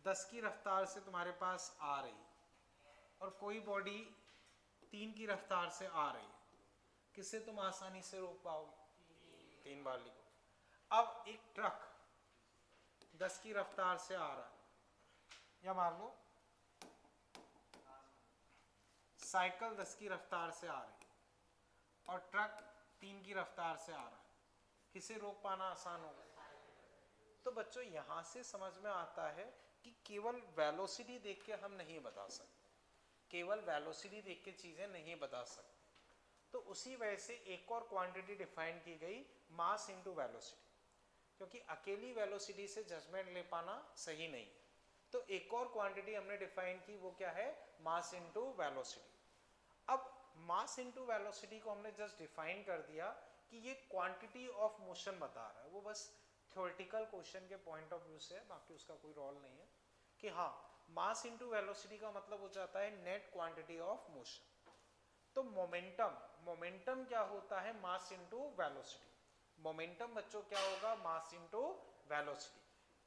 A: 10 की रफ्तार से तुम्हारे पास आ रही और कोई बॉडी 3 की रफ्तार से आ रही है, किसे तुम आसानी से रोक पाओगे, 3 बार लिखो। अब एक ट्रक 10 की रफ्तार से आ रहा है, या मान लो साइकिल 10 की रफ्तार से आ रही है और ट्रक 3 की रफ्तार से आ रहा है, किसे रोक पाना आसान होगा। तो बच्चों यहां से समझ में आता है कि केवल वेलोसिटी देख के हम नहीं बता सकते, केवल वेलोसिटी देख के चीजें नहीं बता सकते। तो उसी वजह से एक और क्वांटिटी डिफाइन की गई, मास इनटू वेलोसिटी, क्योंकि अकेली वेलोसिटी से जजमेंट ले पाना सही नहीं है। तो एक और क्वांटिटी हमने डिफाइन की, वो क्या है, मास इनटू वेलोसिटी। अब मास इनटू वेलोसिटी को हमने जस्ट डिफाइन कर दिया कि ये क्वांटिटी ऑफ मोशन बता रहा है, वो बस थ्योरेटिकल क्वेश्चन के पॉइंट ऑफ व्यू से है, बाकी उसका कोई रोल नहीं है। कि हाँ, मास इनटू वेलोसिटी का मतलब हो जाता है नेट क्वांटिटी ऑफ मोशन। तो मोमेंटम क्या होता है, मास इनटू वेलोसिटी। मोमेंटम बच्चों क्या होगा, मास इनटू वेलोसिटी।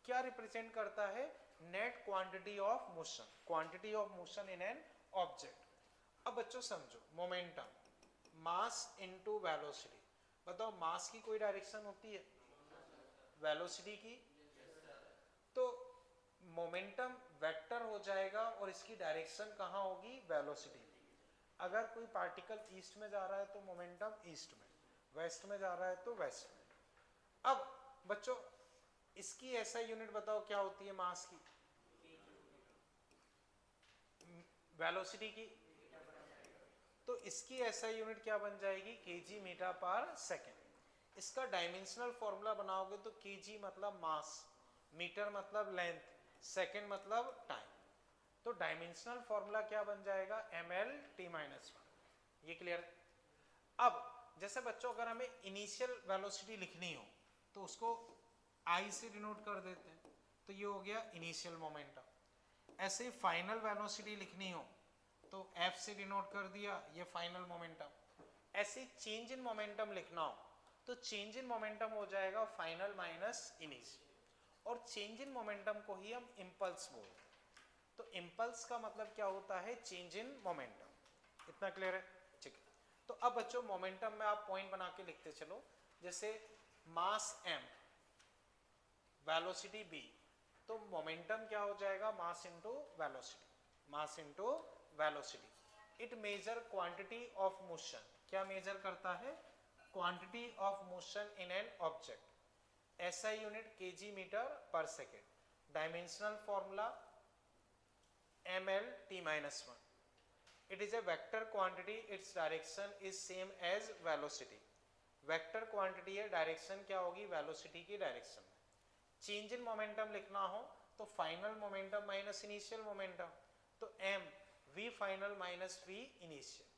A: क्या रिप्रेजेंट करता है, net quantity of motion, quantity of motion in an object. अब बच्चों समझो, मोमेंटम मास इनटू वेलोसिटी, बताओ मास की कोई डायरेक्शन होती है, वेलोसिटी की? तो मोमेंटम वेक्टर हो जाएगा और इसकी डायरेक्शन कहाँ होगी, वेलोसिटी। अगर कोई पार्टिकल ईस्ट में जा रहा है तो मोमेंटम ईस्ट में, वेस्ट में जा रहा है तो वेस्ट में। अब बच्चों इसकी ऐसा यूनिट बताओ क्या होती है मास की, वेलोसिटी की? तो इसकी ऐसा यूनिट क्या बन जाएगी, केजी मीटर पर सेकेंड। इसका डायमेंशनल फॉर्मूला बनाओगे तो केजी मतलब मास, मीटर मतलब लेंथ, सेकेंड मतलब टाइम। तो डायमेंशनल फॉर्मूला क्या बन जाएगा, ml t-1। ये क्लियर है? अब जैसे बच्चों अगर हमें इनिशियल वेलोसिटी लिखनी हो तो उसको I से डिनोट कर देते हैं, तो ये हो गया इनिशियल मोमेंटम। ऐसे ही फाइनल वेलोसिटी लिखनी हो तो F से डिनोट कर दिया, ये फाइनल मोमेंटम। ऐसे चेंज इन मोमेंटम लिखना हो तो चेंज इन मोमेंटम हो जाएगा फाइनल माइनस इनिशियल, और चेंज इन मोमेंटम को ही हम इम्पल्स बोलते हैं। तो इम्पल्स का मतलब क्या होता है, चेंज इन मोमेंटम। इतना क्लियर है? ठीक है। तो अब बच्चों मोमेंटम में आप पॉइंट बना के लिखते चलो, जैसे मास m, वेलोसिटी b, तो मोमेंटम क्या हो जाएगा, mass into velocity, mass into velocity. It measure quantity of motion, क्या मेजर करता है, quantity of motion in an object. ऐसा unit KG metre per second. Dimensional formula ml t-1। It is a vector quantity, its direction is same as velocity। Vector quantity है, direction क्या होगी, velocity की direction में। Change in momentum लिखना हो तो final momentum minus initial momentum, तो m v final minus v initial.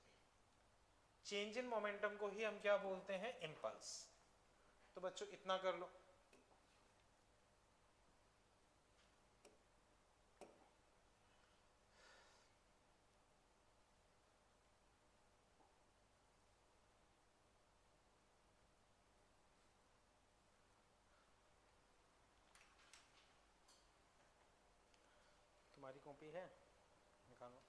A: Change in momentum को ही हम क्या बोलते हैं, इम्पल्स। तो बच्चों इतना कर लो। तुम्हारी कॉपी है, निकालो।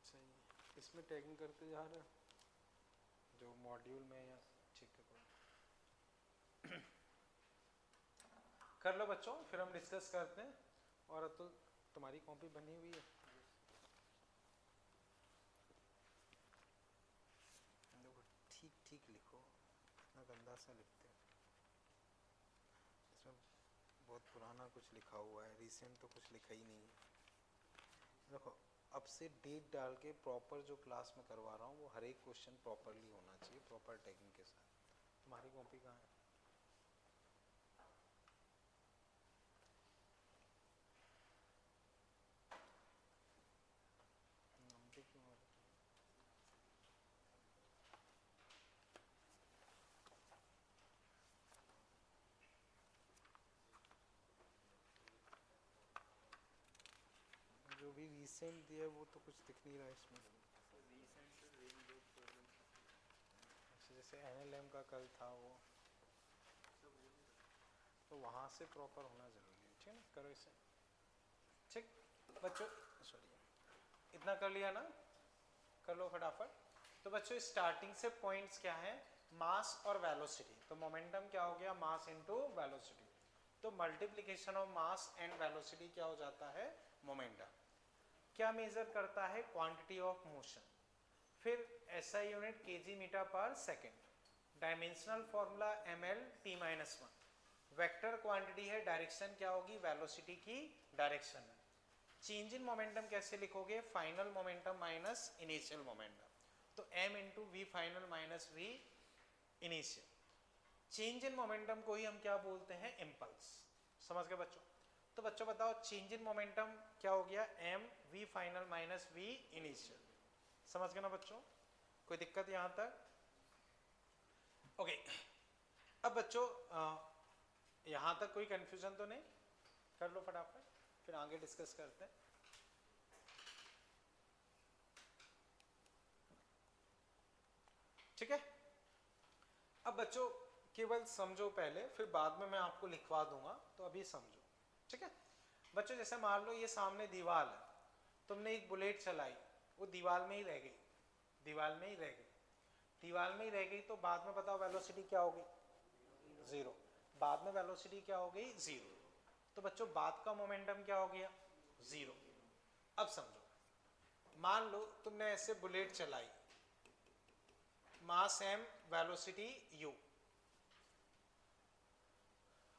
A: सही, इसमें टैगिंग करते जा रहे हो जो मॉड्यूल में, या ठीक है कर लो बच्चों, फिर हम डिस्कस करते हैं। और तो तुम्हारी कॉपी बनी हुई है, ठीक ठीक लिखो, इतना गंदा सा लिखते हो। इसमें बहुत पुराना कुछ लिखा हुआ है, रिसेंट तो कुछ लिखा ही नहीं है। देखो अब से डेट डाल के प्रॉपर जो क्लास में करवा रहा हूँ वो हर एक क्वेश्चन प्रॉपरली होना चाहिए, प्रॉपर टैगिंग के साथ। तुम्हारी कॉपी कहाँ है? जो भी रिसेंट दिया है वो तो कुछ दिख नहीं रहा है इसमें। जैसे NLM का कल था वो, तो वहाँ से प्रॉपर होना जरूरी है। ठीक है ना, करो इसे। ठीक बच्चों, सॉरी, इतना कर लिया ना, कर लो फटाफट। तो बच्चों स्टार्टिंग से पॉइंट्स क्या है, मास और वेलोसिटी। तो मोमेंटम क्या हो गया, मास इनटू वेलोसिटी। तो multiplication of mass and velocity क्या हो जाता है, मोमेंटम। क्या मेजर करता है, क्वांटिटी ऑफ मोशन। फिर SI unit kg metre per second, dimensional formula ml t-1, vector quantity है, डायरेक्शन क्या होगी, वेलोसिटी की डायरेक्शन में। चेंज इन मोमेंटम कैसे लिखोगे, final momentum minus initial momentum, तो m into V final minus V initial. Change in momentum को ही हम क्या बोलते हैं, इम्पल्स। समझ गए बच्चों? तो बच्चों बताओ चेंज इन मोमेंटम क्या हो गया, m v final minus v initial. समझ गए ना बच्चों? कोई दिक्कत यहां तक? ओके अब बच्चों यहां तक कोई कंफ्यूजन तो नहीं? कर लो फटाफट, फिर आगे डिस्कस करते हैं। ठीक है, अब बच्चों केवल समझो पहले, फिर बाद में मैं आपको लिखवा दूंगा, तो अभी समझो। ठीक है बच्चों, जैसे मान लो ये सामने दीवार है, तुमने एक बुलेट चलाई, वो दीवार में ही रह गई, दीवार में ही रह गई, दीवार में ही रह गई, तो बाद में बताओ वेलोसिटी क्या होगी, जीरो। बाद में वेलोसिटी क्या हो गई, जीरो। तो बच्चों बाद का मोमेंटम क्या हो गया, जीरो। अब समझो, मान लो तुमने ऐसे बुलेट चलाई, मास m, वेलोसिटी u,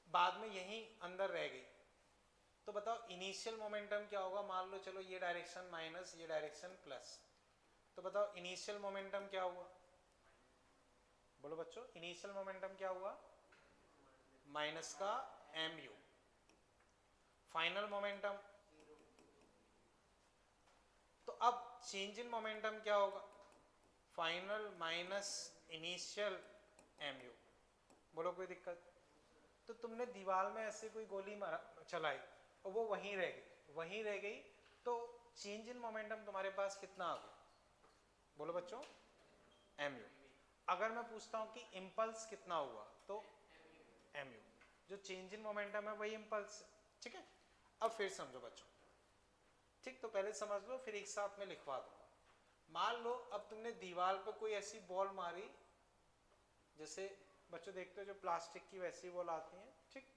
A: बाद में यहीं अंदर रह गई, तो बताओ इनिशियल मोमेंटम क्या होगा। मान लो चलो ये डायरेक्शन माइनस, ये डायरेक्शन प्लस, तो बताओ इनिशियल मोमेंटम क्या हुआ, बोलो बच्चों, इनिशियल मोमेंटम क्या हुआ, माइनस का mu। फाइनल मोमेंटम, तो अब चेंज इन मोमेंटम क्या होगा, फाइनल माइनस इनिशियल mu। बोलो कोई दिक्कत? तो तुमने दीवार में ऐसे कोई गोली मारा, चलाई, और वो वहीं रह गई, वहीं रह गई, तो चेंज इन मोमेंटम तुम्हारे पास कितना आ गया, बोलो बच्चों, mu। अगर मैं पूछता हूं कि इम्पल्स कितना हुआ, तो mu। जो चेंज इन मोमेंटम है वही इम्पल्स। ठीक है, अब फिर समझो बच्चों, ठीक, तो पहले समझ लो, फिर एक साथ में लिखवा दूंगा। मान लो अब तुमने दीवार पर कोई ऐसी बॉल मारी, जैसे बच्चों देखते हो जो प्लास्टिक की वैसी बॉल आती है, ठीक,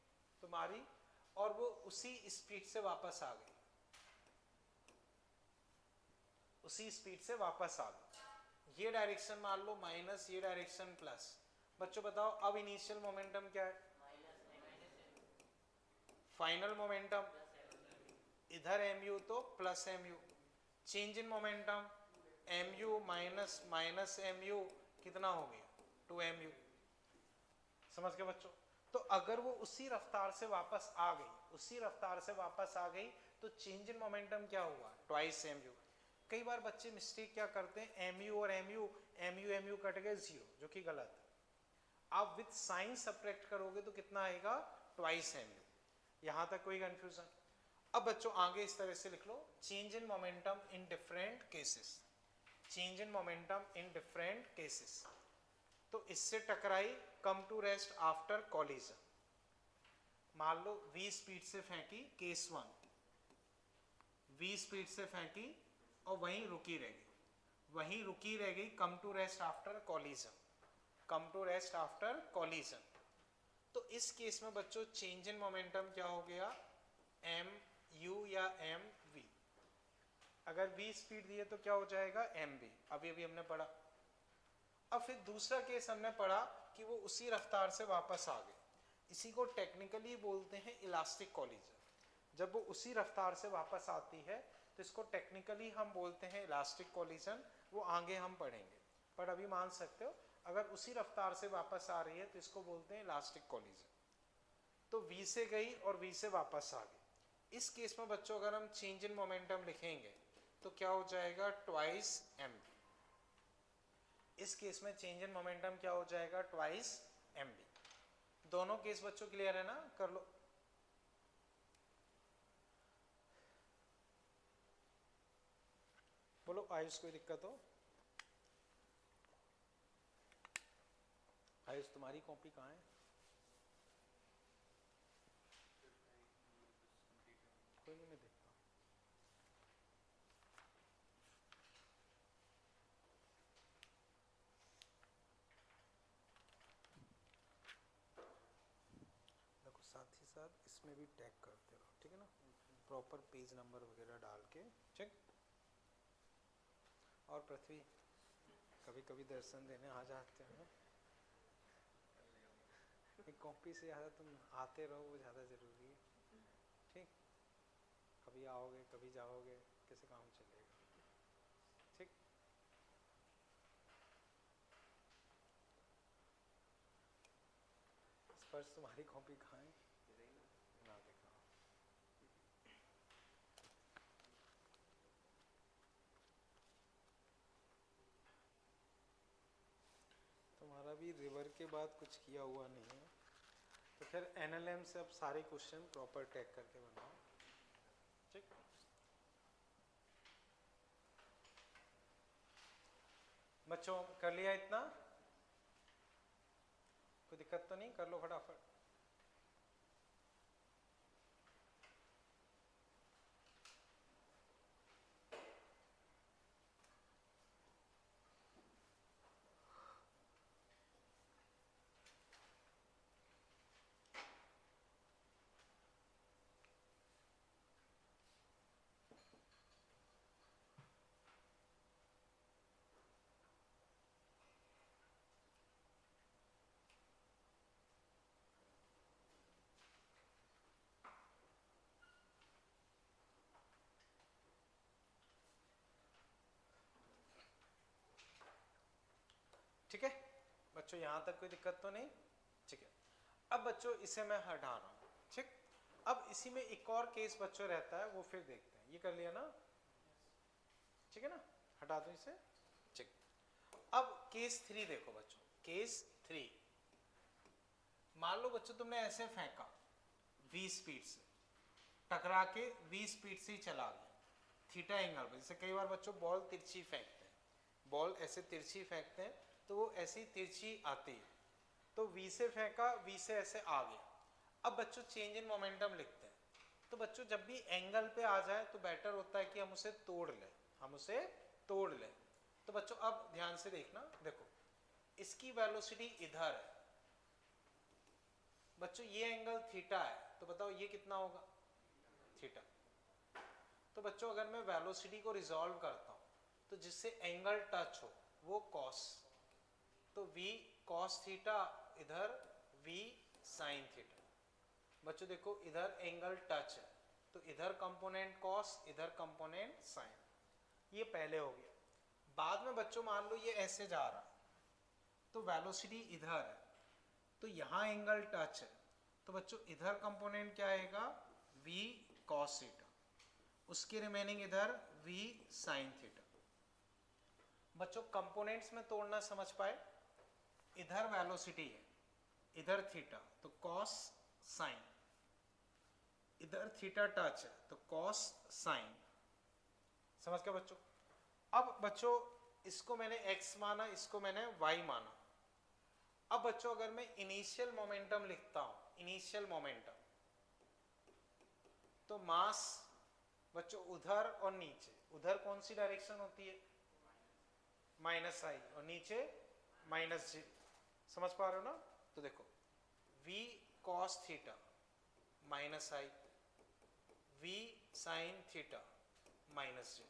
A: तो मारी और वो उसी स्पीड से वापस आ गई, उसी स्पीड से वापस आ गई। ये डायरेक्शन मान लो माइनस, ये डायरेक्शन प्लस। बच्चों बताओ अब इनिशियल मोमेंटम क्या है, फाइनल मोमेंटम, इधर mu तो plus mu। Change in momentum mu minus minus mu कितना हो गया, 2mu। समझ गए बच्चों? तो अगर वो उसी रफ्तार से वापस आ गई, उसी रफ्तार से वापस आ गई, तो चेंज इन मोमेंटम क्या हुआ, ट्वाइस mu। कई बार बच्चे मिस्टेक क्या करते हैं, mu और mu कट गए, जीरो, जो कि गलत है। आप विद साइन सब्ट्रैक्ट करोगे तो कितना आएगा, ट्वाइस mu। यहां तक कोई कंफ्यूजन? अब बच्चों आगे इस तरह से लिख लो, change in momentum in different cases, change in momentum in different cases. तो इससे टकराई, come to rest after collision. मान लो v स्पीड से फेंकी, केस 1, v स्पीड से फेंकी और वहीं रुकी रह गई, वहीं रुकी रह गई, come to rest after collision, come to rest after collision. तो इस केस में बच्चों चेंज इन मोमेंटम क्या हो गया, m u या m v। अगर v स्पीड दी है तो क्या हो जाएगा, m v। अभी हमने पढ़ा। अब फिर दूसरा केस हमने पढ़ा कि वो उसी रफ्तार से वापस आ गए, इसी को टेक्निकली बोलते हैं इलास्टिक कॉलिजन। जब वो उसी रफ्तार से वापस आती है तो इसको टेक्निकली हम बोलते हैं इलास्टिक कॉलिजन। वो आगे हम पढ़ेंगे, पर अभी मान सकते हो अगर उसी रफ्तार से वापस आ रही है तो इसको बोलते हैं इलास्टिक कॉलिजन। तो v से गई और v से वापस आ गई। इस केस में बच्चों अगर हम चेंज इन मोमेंटम लिखेंगे तो क्या हो जाएगा, ट्वाइस m। इस केस में चेंज इन मोमेंटम क्या हो जाएगा, ट्वाइस mv। दोनों केस बच्चों क्लियर है ना? कर लो। बोलो आयुष कोई दिक्कत हो? आयुष तुम्हारी कॉपी कहाँ है? कोई नहीं, मैं देखता हूँ। देखो साथ ही साथ इसमें भी टैग करते रहो, ठीक है ना, प्रॉपर पेज नंबर वगैरह डाल के। ठीक। और पृथ्वी कभी कभी दर्शन देने आ जाते हैं, एक कॉपी से ज़्यादा तुम आते रहो, वो ज़्यादा ज़रूरी है। ठीक, कभी आओगे कभी जाओगे, कैसे काम चलेगा। ठीक, स्पर्श तुम्हारी कॉपी कहाँ है? ना देखा। तुम्हारा भी रिवर के बाद कुछ किया हुआ नहीं है, तो फिर NLM से अब सारे क्वेश्चन प्रॉपर टैग करके बनाओ। ठीक, बच्चों कर लिया इतना? कोई दिक्कत तो नहीं? कर लो फटाफट। ठीक है बच्चों, यहाँ तक कोई दिक्कत तो नहीं? ठीक है, अब बच्चों इसे मैं हटा रहा हूँ। ठीक, अब इसी में एक और केस बच्चों रहता है, वो फिर देखते हैं। ये कर लिया ना? ठीक है ना, हटा दो इसे। ठीक, अब केस 3 देखो बच्चों। केस 3, मान लो बच्चों तुमने ऐसे फेंका v स्पीड से, टकरा के v स्पीड से ही चला गया थीटा एंगल पर। जैसे कई बार बच्चों बॉल तिरछी फेंकते हैं, बॉल ऐसे तिरछी फेंकते हैं तो वो ऐसी तिरछी आती है, तो v से फेंका, v से ऐसे आ गया। अब बच्चों चेंज इन मोमेंटम लिखते हैं, तो बच्चों जब भी एंगल पे आ जाए तो बेटर होता है कि हम उसे तोड़ लें, हम उसे तोड़ लें। तो बच्चों अब ध्यान से देखना, देखो इसकी वेलोसिटी इधर है बच्चों, ये एंगल थीटा है, तो बताओ ये कितना होगा? थीटा। तो बच्चों अगर मैं वेलोसिटी को रिजॉल्व करता हूं तो जिससे एंगल टच हो वो कॉस, तो v cos थीटा, इधर v sin थीटा। बच्चों देखो इधर एंगल टच है, तो इधर कंपोनेंट cos, इधर कंपोनेंट sin। ये पहले हो गया। बाद में बच्चों मान लो ये ऐसे जा रहा है, तो वेलोसिटी इधर है, तो यहां एंगल टच है, तो बच्चों इधर कंपोनेंट क्या आएगा? v cos थीटा, उसके रिमेनिंग इधर v sin थीटा। बच्चों कंपोनेंट्स में तोड़ना समझ पाए? इधर वेलोसिटी है, इधर थीटा, तो cos sin, इधर थीटा टच है तो cos sin। समझ गए बच्चों? अब बच्चों इसको मैंने x माना, इसको मैंने y माना। अब बच्चों अगर मैं इनिशियल मोमेंटम लिखता हूं, इनिशियल मोमेंटम, तो मास बच्चों उधर और नीचे, उधर कौन सी डायरेक्शन होती है? माइनस आई, और नीचे माइनस जी। समझ पा रहे हो ना? तो देखो v cos थीटा माइनस आई, v sin थीटा माइनस जी।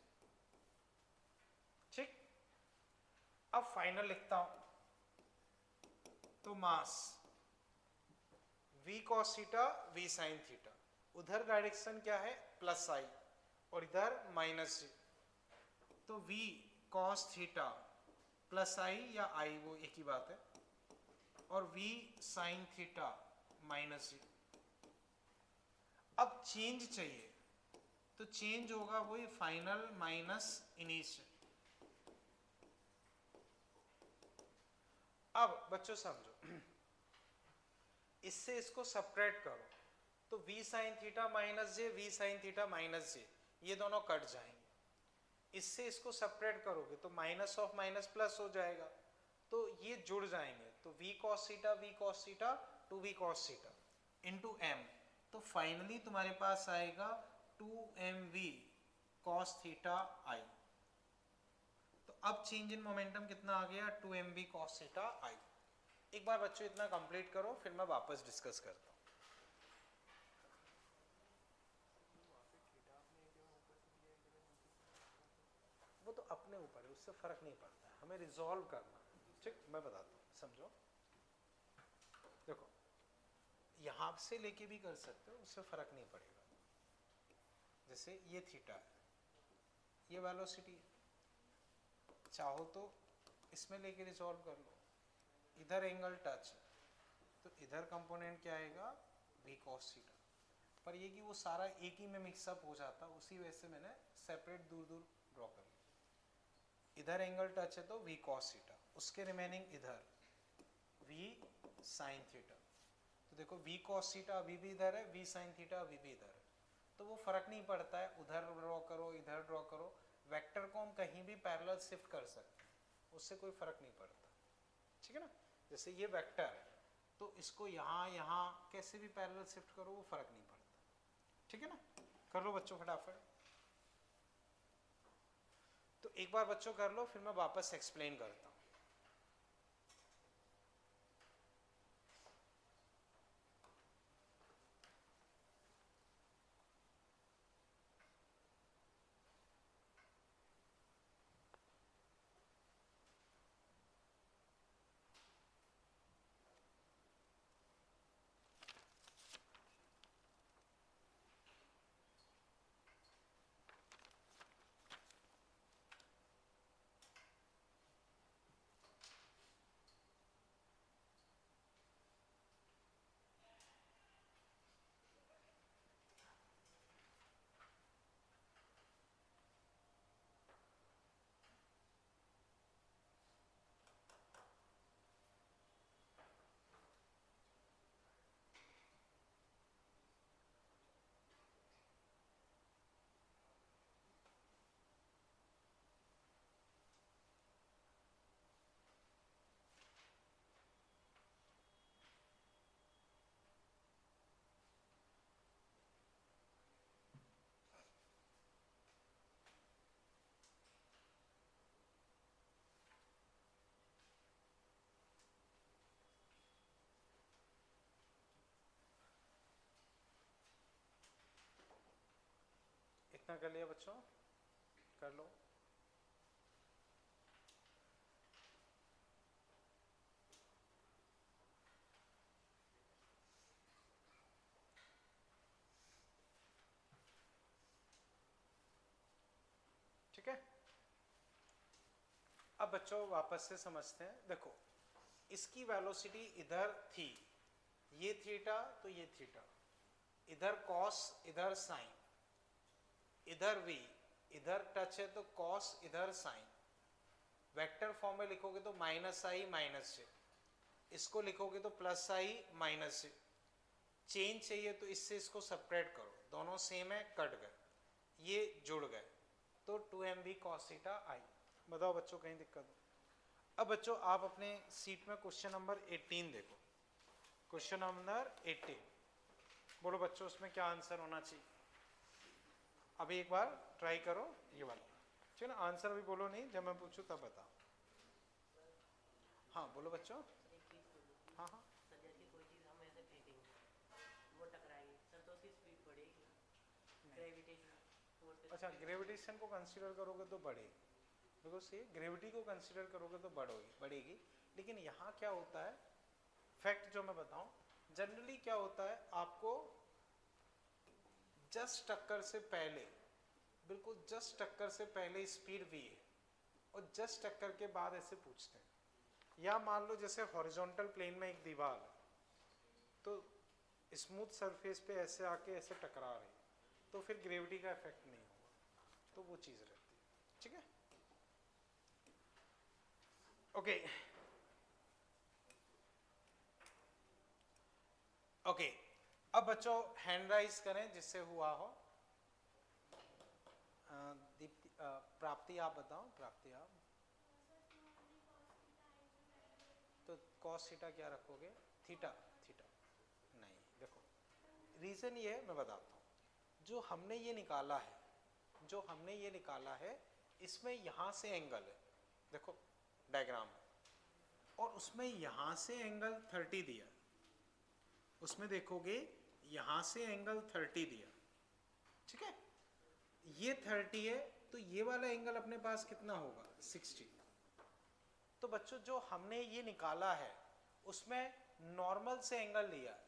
A: ठीक, अब फाइनल लिखता हूं, तो मास v cos theta, v sin theta, उधर डायरेक्शन क्या है? प्लस आई, और इधर माइनस जी, तो v cos थीटा प्लस आई या आई, वो एक ही बात है, और v sin थीटा माइनस जी। अब चेंज चाहिए, तो चेंज होगा वही फाइनल माइनस इनिशियल। अब बच्चों समझो, इससे इसको सब्ट्रैक्ट करो, तो v sin थीटा माइनस जे, v sin थीटा माइनस जे, ये दोनों कट जाएंगे। इससे इसको सब्ट्रैक्ट करोगे तो माइनस ऑफ माइनस प्लस हो जाएगा, तो ये जुड़ जाएंगे, तो v cos theta two v cos theta into m, तो फाइनली तुम्हारे पास आएगा 2mv cos थीटा i। तो अब चेंज इन मोमेंटम कितना आ गया? 2mv cos theta i। एक बार बच्चों इतना कंप्लीट करो, फिर मैं वापस डिस्कस करता हूँ। वो तो अपने ऊपर है, उससे फर्क नहीं पड़ता है, हमें रिजॉल्व करना है। ठीक, मैं बताता हूँ, समझो। देखो यहाँ से लेके भी कर सकते हो, उससे फर्क नहीं पड़ेगा। जैसे ये थीटा है, ये वेलोसिटी है, चाहो तो इसमें लेके रिजॉल्व कर लो। इधर एंगल टच है तो इधर कंपोनेंट क्या आएगा, v cos थीटा। पर ये कि वो सारा एक ही में मिक्सअप हो जाता, उसी वजह से मैंने सेपरेट दूर दूर ड्रॉ कर लिया। इधर एंगल टच है तो v cos थीटा, उसके रिमेनिंग इधर v sin थीटा। तो देखो v cos थीटा अभी भी इधर है, v sin थीटा अभी भी इधर है, तो वो फर्क नहीं पड़ता है, उधर ड्रॉ करो इधर ड्रॉ करो, वेक्टर को हम कहीं भी पैरेलल शिफ्ट कर सकते हैं, उससे कोई फर्क नहीं पड़ता। ठीक है ना, जैसे ये वेक्टर है तो इसको यहाँ यहाँ कैसे भी पैरेलल शिफ्ट करो, वो फर्क नहीं पड़ता। ठीक है ना, कर लो बच्चों फटाफट। तो एक बार बच्चों कर लो, फिर मैं वापस एक्सप्लेन करता हूँ। इतना कर लिया बच्चों, कर लो। ठीक है, अब बच्चों वापस से समझते हैं। देखो इसकी वेलोसिटी इधर थी, ये थीटा तो ये थीटा, इधर कॉस इधर साइन, इधर v, इधर टच है तो कॉस इधर साइन। वेक्टर फॉर्म में लिखोगे तो माइनस आई माइनस जे, इसको लिखोगे तो प्लस आई माइनस जे। चेंज चाहिए तो इससे इसको सेपरेट करो, दोनों सेम है कट गए, ये जुड़ गए, तो 2mv cos थीटा आई। बताओ बच्चों कहीं दिक्कत हो? अब बच्चों आप अपने सीट में क्वेश्चन नंबर 18 देखो, क्वेश्चन नंबर 18 बोलो बच्चों उसमें क्या आंसर होना चाहिए। अभी एक बार ट्राई करो ये वाला, ठीक है ना। आंसर अभी बोलो नहीं, जब मैं पूछूं तब बताओ। हाँ बोलो बच्चों।
C: सर एक चीज़ बोलूँ,
A: हाँ हाँ,
C: सर जैसे कोई चीज़ हम ऐसे फेंकेंगे वो टकराएगी सर, तो उसकी स्पीड बढ़ेगी, ग्रेविटेशन फोर्स।
A: अच्छा ग्रेविटेशन को कंसीडर करोगे तो बढ़ेगी, बिकॉज ये ग्रेविटी को कंसीडर करोगे तो बढ़ेगी। लेकिन यहाँ क्या होता है, फैक्ट जो मैं बताऊं, जनरली क्या होता है, आपको जस्ट टक्कर से पहले, बिल्कुल जस्ट टक्कर से पहले स्पीड v है, और जस्ट टक्कर के बाद ऐसे पूछते हैं। या मान लो जैसे हॉरिजॉन्टल प्लेन में एक दीवार है, तो स्मूथ सरफेस पे ऐसे आके ऐसे टकरा रही, तो फिर ग्रेविटी का इफेक्ट नहीं होगा, तो वो चीज़ रहती है। ठीक है, ओके ओके। अब बच्चों हैंड राइज करें जिससे हुआ हो। दीप्ति, प्राप्ति आप बताओ, प्राप्ति आप तो cos थीटा क्या रखोगे, थीटा थीटा नहीं। देखो रीजन ये मैं बताता हूँ, जो हमने ये निकाला है, इसमें यहाँ से एंगल है, देखो डायग्राम है, और उसमें यहाँ से एंगल 30 दिया, उसमें देखोगे यहाँ से एंगल 30 दिया। ठीक है, ये 30 है तो ये वाला एंगल अपने पास कितना होगा 60। तो बच्चों जो हमने ये निकाला है उसमें नॉर्मल से एंगल लिया है,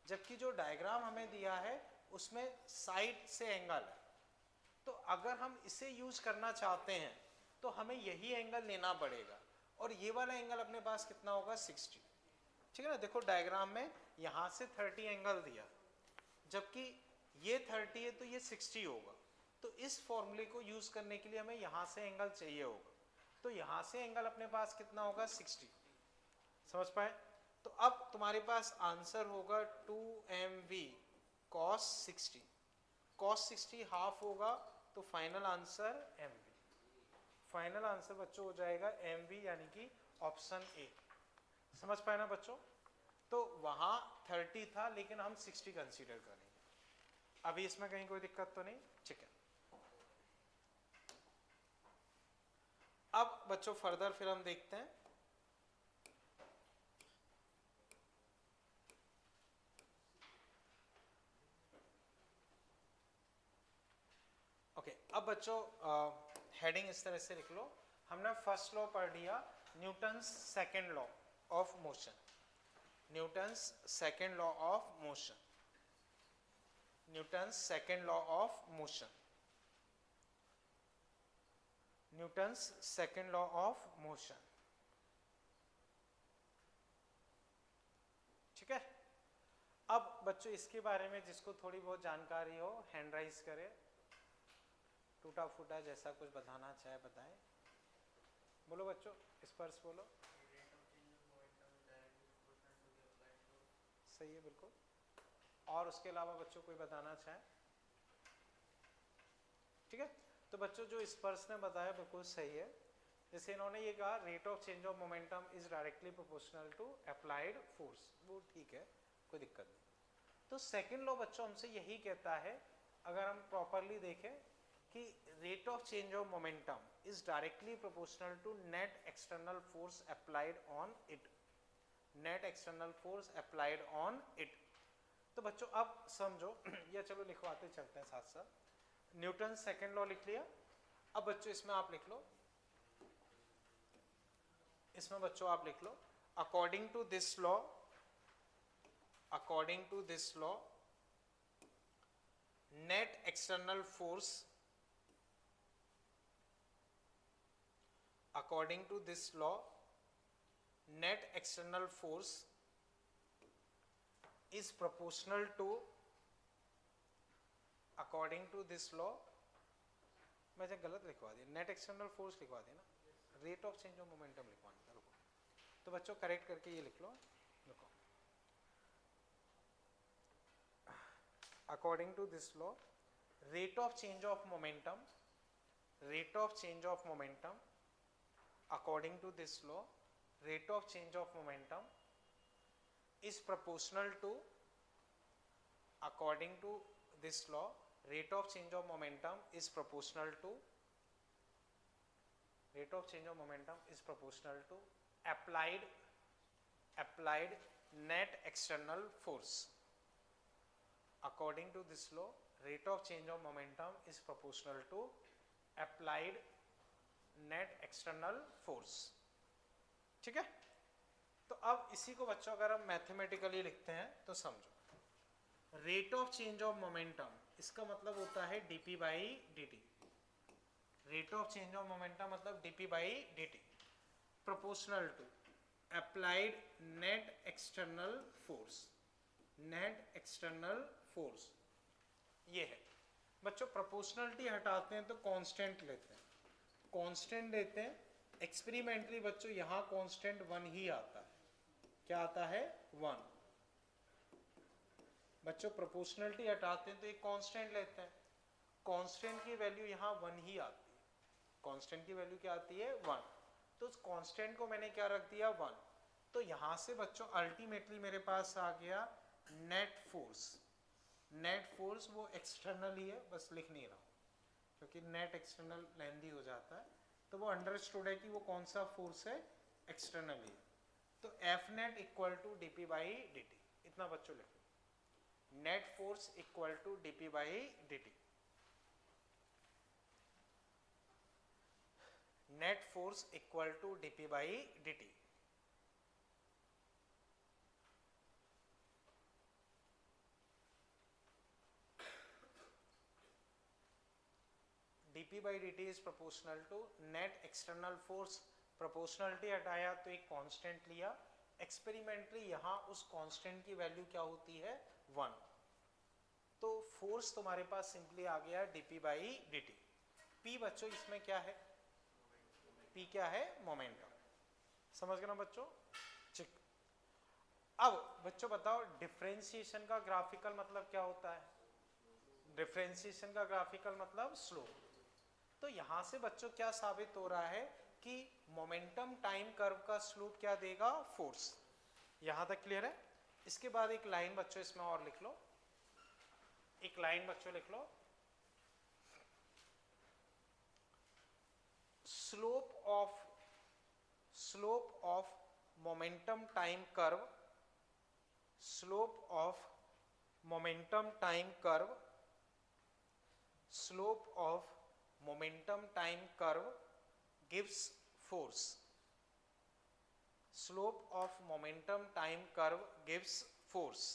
A: जबकि जो डायग्राम हमें दिया है उसमें साइड से एंगल है। तो अगर हम इसे यूज करना चाहते हैं तो हमें यही एंगल लेना पड़ेगा, और ये वाला एंगल अपने पास कितना होगा 60। ठीक है ना, देखो डायग्राम में यहाँ से 30 एंगल दिया, जबकि ये 30 है तो ये 60 होगा। तो इस फॉर्मूले को यूज करने के लिए हमें यहाँ से एंगल चाहिए होगा, तो यहाँ से एंगल अपने पास कितना होगा 60। समझ पाए? तो अब तुम्हारे पास आंसर होगा 2mv cos 60। cos 60 हाफ होगा तो final answer mv। Final answer बच्चों हो जाएगा mv, यानी कि ऑप्शन ए। समझ पाए ना बच्चों? तो वहां 30 था लेकिन हम 60 कंसीडर करेंगे। अभी इसमें कहीं कोई दिक्कत तो नहीं? ठीक है। अब बच्चों फर्दर फिर हम देखते हैं। ओके, अब बच्चों हेडिंग इस तरह से लिख लो। हमने फर्स्ट लॉ पढ़ लिया, Newton's second law of motion. Newton's second law of motion, Newton's second law of motion, Newton's second law of motion. ठीक है। अब बच्चों इसके बारे में जिसको थोड़ी बहुत जानकारी हो हैंड राइज करे, टूटा फूटा जैसा कुछ बताना चाहे बताएं। बोलो बच्चों, स्पर्श बोलो। सही है, बिल्कुल। और उसके अलावा बच्चों कोई बताना चाहे? ठीक है। तो बच्चों जो स्पर्श ने बताया बिल्कुल सही है। जैसे इन्होंने ये कहा rate of change of momentum is directly proportional to applied force, वो ठीक है, कोई दिक्कत नहीं। तो सेकंड लॉ बच्चों हमसे यही कहता है, अगर हम प्रॉपरली देखें, कि rate of change of momentum is directly proportional to net external force applied on it, net external force applied on it. तो बच्चों अब समझो या चलो लिखवाते चलते हैं साथ साथ। न्यूटन सेकेंड लॉ लिख लिया। अब बच्चों इसमें आप लिख लो, इसमें बच्चों आप लिख लो, according to this law, according to this law net external force, according to this law net external force is proportional to, according to this law, मैंने गलत लिखवा दिया, नेट एक्सटर्नल फोर्स लिखवा दिया ना, rate of change of momentum लिखवाना था। रुको, तो बच्चों करेक्ट करके ये लिख लो। रुको, according to this law rate of change of momentum, rate of change of momentum, according to this law rate of change of momentum is proportional to, according to this law rate of change of momentum is proportional to, rate of change of momentum is proportional to applied, applied net external force। according to this law rate of change of momentum is proportional to applied net external force. ठीक है। तो अब इसी को बच्चों अगर हम mathematically लिखते हैं तो समझो, rate of change of momentum इसका मतलब होता है dp by dt। Rate of change of momentum मतलब dp by dt proportional to applied net external force, net external force. ये है बच्चों, प्रोपोर्शनलिटी हटाते हैं तो कांस्टेंट लेते हैं, कांस्टेंट लेते हैं। एक्सपेरिमेंटली बच्चों यहाँ कांस्टेंट 1 ही आता है। क्या आता है? 1। बच्चों प्रोपोर्शनलिटी हटाते हैं तो एक कांस्टेंट लेते हैं, कांस्टेंट की वैल्यू यहाँ 1 ही आती है। कांस्टेंट की वैल्यू क्या आती है? 1। तो उस कांस्टेंट को मैंने क्या रख दिया? 1। तो यहाँ से बच्चों अल्टीमेटली मेरे पास आ गया नेट फोर्स। नेट फोर्स वो एक्सटर्नल ही है, बस लिख नहीं रहा हूँ क्योंकि नेट एक्सटर्नल लेंदी हो जाता है, तो वो अंडरस्टूड है कि वो कौन सा फोर्स है? एक्सटर्नल ही। तो F net equal to DP by D T, इतना बच्चों लिखो, net force equal to DP by D T. Net force equal to dp by dt। dp by dt is proportional to net external force. Proportionality हटाया तो एक constant लिया, experimentally यहाँ उस constant की वैल्यू क्या होती है 1। तो फोर्स तुम्हारे पास सिंपली आ गया dp बाई dt। p बच्चों इसमें क्या है, p क्या है मोमेंटम। समझ गए ना बच्चों? ठीक। अब बच्चों बताओ डिफरेंशिएशन का ग्राफिकल मतलब क्या होता है? डिफरेंशिएशन का ग्राफिकल मतलब स्लोप। तो यहां से बच्चों क्या साबित हो रहा है कि मोमेंटम टाइम कर्व का स्लोप क्या देगा, फोर्स। यहां तक क्लियर है? इसके बाद एक लाइन बच्चों इसमें और लिख लो, एक लाइन बच्चों लिख लो, slope of momentum time curve, slope of momentum time curve, slope of momentum time curve gives force। slope of momentum time curve gives force।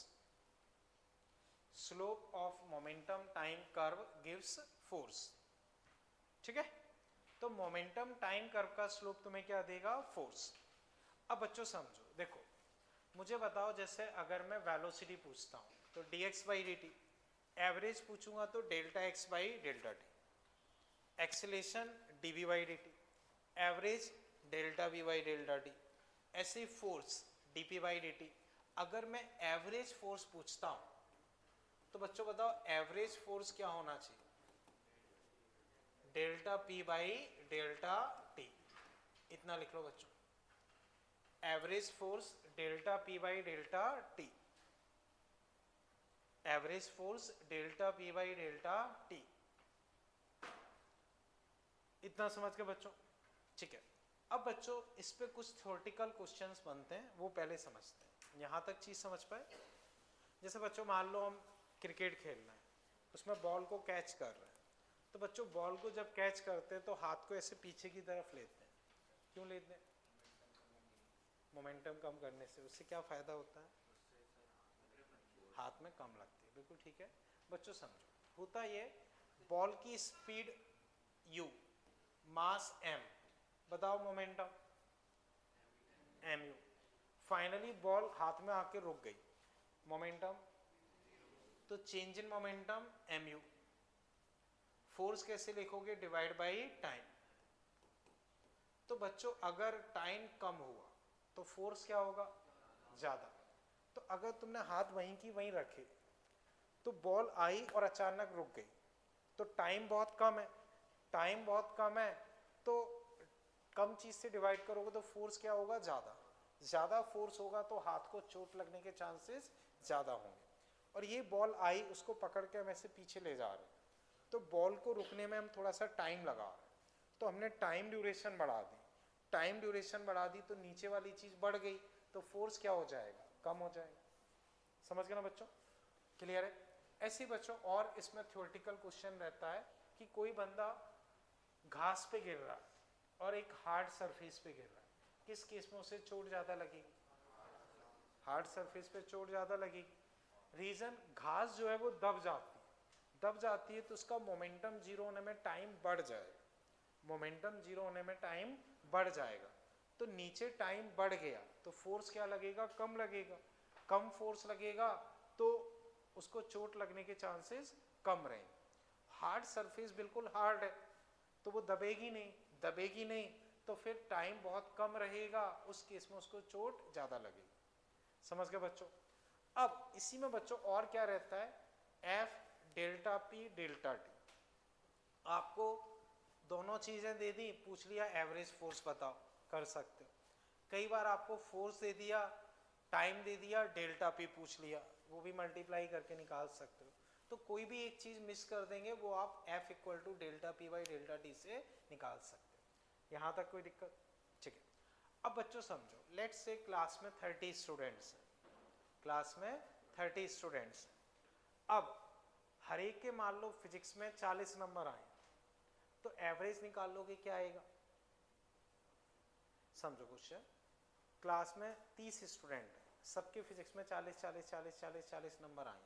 A: slope of momentum time curve gives force। ठीक है? तो momentum time curve का slope तुम्हें क्या देगा, force. अब बच्चों समझो, देखो मुझे बताओ, जैसे अगर मैं वेलोसिटी पूछता हूं तो dx बाई dt, एवरेज पूछूंगा तो delta x by delta T, acceleration dv by dt, average delta v by delta T, ऐसे फोर्स dp बाई dt। अगर मैं एवरेज फोर्स पूछता हूं तो बच्चों बताओ एवरेज फोर्स क्या होना चाहिए, delta P by delta T। इतना लिख लो बच्चों, average force delta P by delta T, average force delta P by delta T। इतना समझ के बच्चों? ठीक है। अब बच्चों इस पे कुछ थ्योरेटिकल क्वेश्चंस बनते हैं, वो पहले समझते हैं। यहां तक चीज समझ पाए? जैसे बच्चों मान लो हम क्रिकेट खेल रहे हैं, उसमें बॉल को कैच कर रहे हैं, तो बच्चों बॉल को जब कैच करते हैं तो हाथ को ऐसे पीछे की तरफ लेते हैं। क्यों लेते हैं? मोमेंटम कम करने से। उससे क्या फायदा होता है? हाथ में कम लगती है। बिल्कुल ठीक है बच्चों, समझो होता ये, बॉल की स्पीड u, मास m, बताओ मोमेंटम mu। फाइनली बॉल हाथ में आके रुक गई, मोमेंटम, तो change in momentum mu। Force कैसे लिखोगे, डिवाइड बाई टाइम। तो बच्चों अगर टाइम कम हुआ तो फोर्स क्या होगा, ज्यादा। तो अगर तुमने हाथ वहीं की वहीं रखे तो बॉल आई और अचानक रुक गई, तो टाइम बहुत कम है, टाइम बहुत कम है, तो कम चीज से डिवाइड करोगे तो फोर्स क्या होगा, ज्यादा। ज्यादा फोर्स होगा तो हाथ को चोट लगने के चांसेस ज्यादा होंगे। और ये बॉल आई, उसको पकड़ के हम ऐसे पीछे ले जा रहे हैं, तो बॉल को रुकने में हम थोड़ा सा टाइम लगा रहे हैं, तो हमने टाइम ड्यूरेशन बढ़ा दी। टाइम ड्यूरेशन बढ़ा दी तो नीचे वाली चीज बढ़ गई, तो फोर्स क्या हो जाएगा, कम हो जाएगा। समझ गए ना बच्चों? क्लियर है? ऐसे ही बच्चों और इसमें थ्योरेटिकल क्वेश्चन रहता है कि कोई बंदा घास पे गिर रहा है और एक हार्ड सरफेस पे गिर रहा है, किस केस में उसे चोट ज्यादा लगेगी, हार्ड सरफेस पे चोट ज्यादा लगेगी। रीजन, घास जो है वो दब जाती है, दब जाती है तो उसका मोमेंटम जीरो होने में टाइम बढ़ जाएगा, मोमेंटम जीरो होने में टाइम बढ़ जाएगा। तो नीचे टाइम बढ़ गया तो फोर्स क्या लगेगा, कम लगेगा। कम फोर्स लगेगा तो उसको चोट लगने के चांसेस कम रहेंगे। हार्ड सरफेस बिल्कुल हार्ड है तो वो दबेगी नहीं, दबेगी नहीं तो फिर टाइम बहुत कम रहेगा, उस केस में उसको चोट ज्यादा लगेगी। समझ गए बच्चों? अब इसी में बच्चों और क्या रहता है, F delta P delta T. आपको दोनों चीजें दे दी, पूछ लिया एवरेज फोर्स बताओ, कर सकते हो। कई बार आपको फोर्स दे दिया, टाइम दे दिया, डेल्टा पी पूछ लिया, वो भी मल्टीप्लाई करके निकाल सकते हो। तो कोई भी एक चीज मिस कर देंगे वो आप F equal to delta P by delta T से निकाल सकते हो। यहां तक कोई दिक्कत? ठीक है। अब बच्चों समझो, लेट्स से क्लास में 30 स्टूडेंट्स हैं, क्लास में 30 स्टूडेंट्स। अब हर एक के मान लो फिजिक्स में 40 नंबर आए, तो एवरेज निकाल लोगे क्या आएगा, समझो क्वेश्चन, क्लास में 30 स्टूडेंट हैं, सबके फिजिक्स में 40 40 40 40 40 नंबर आए।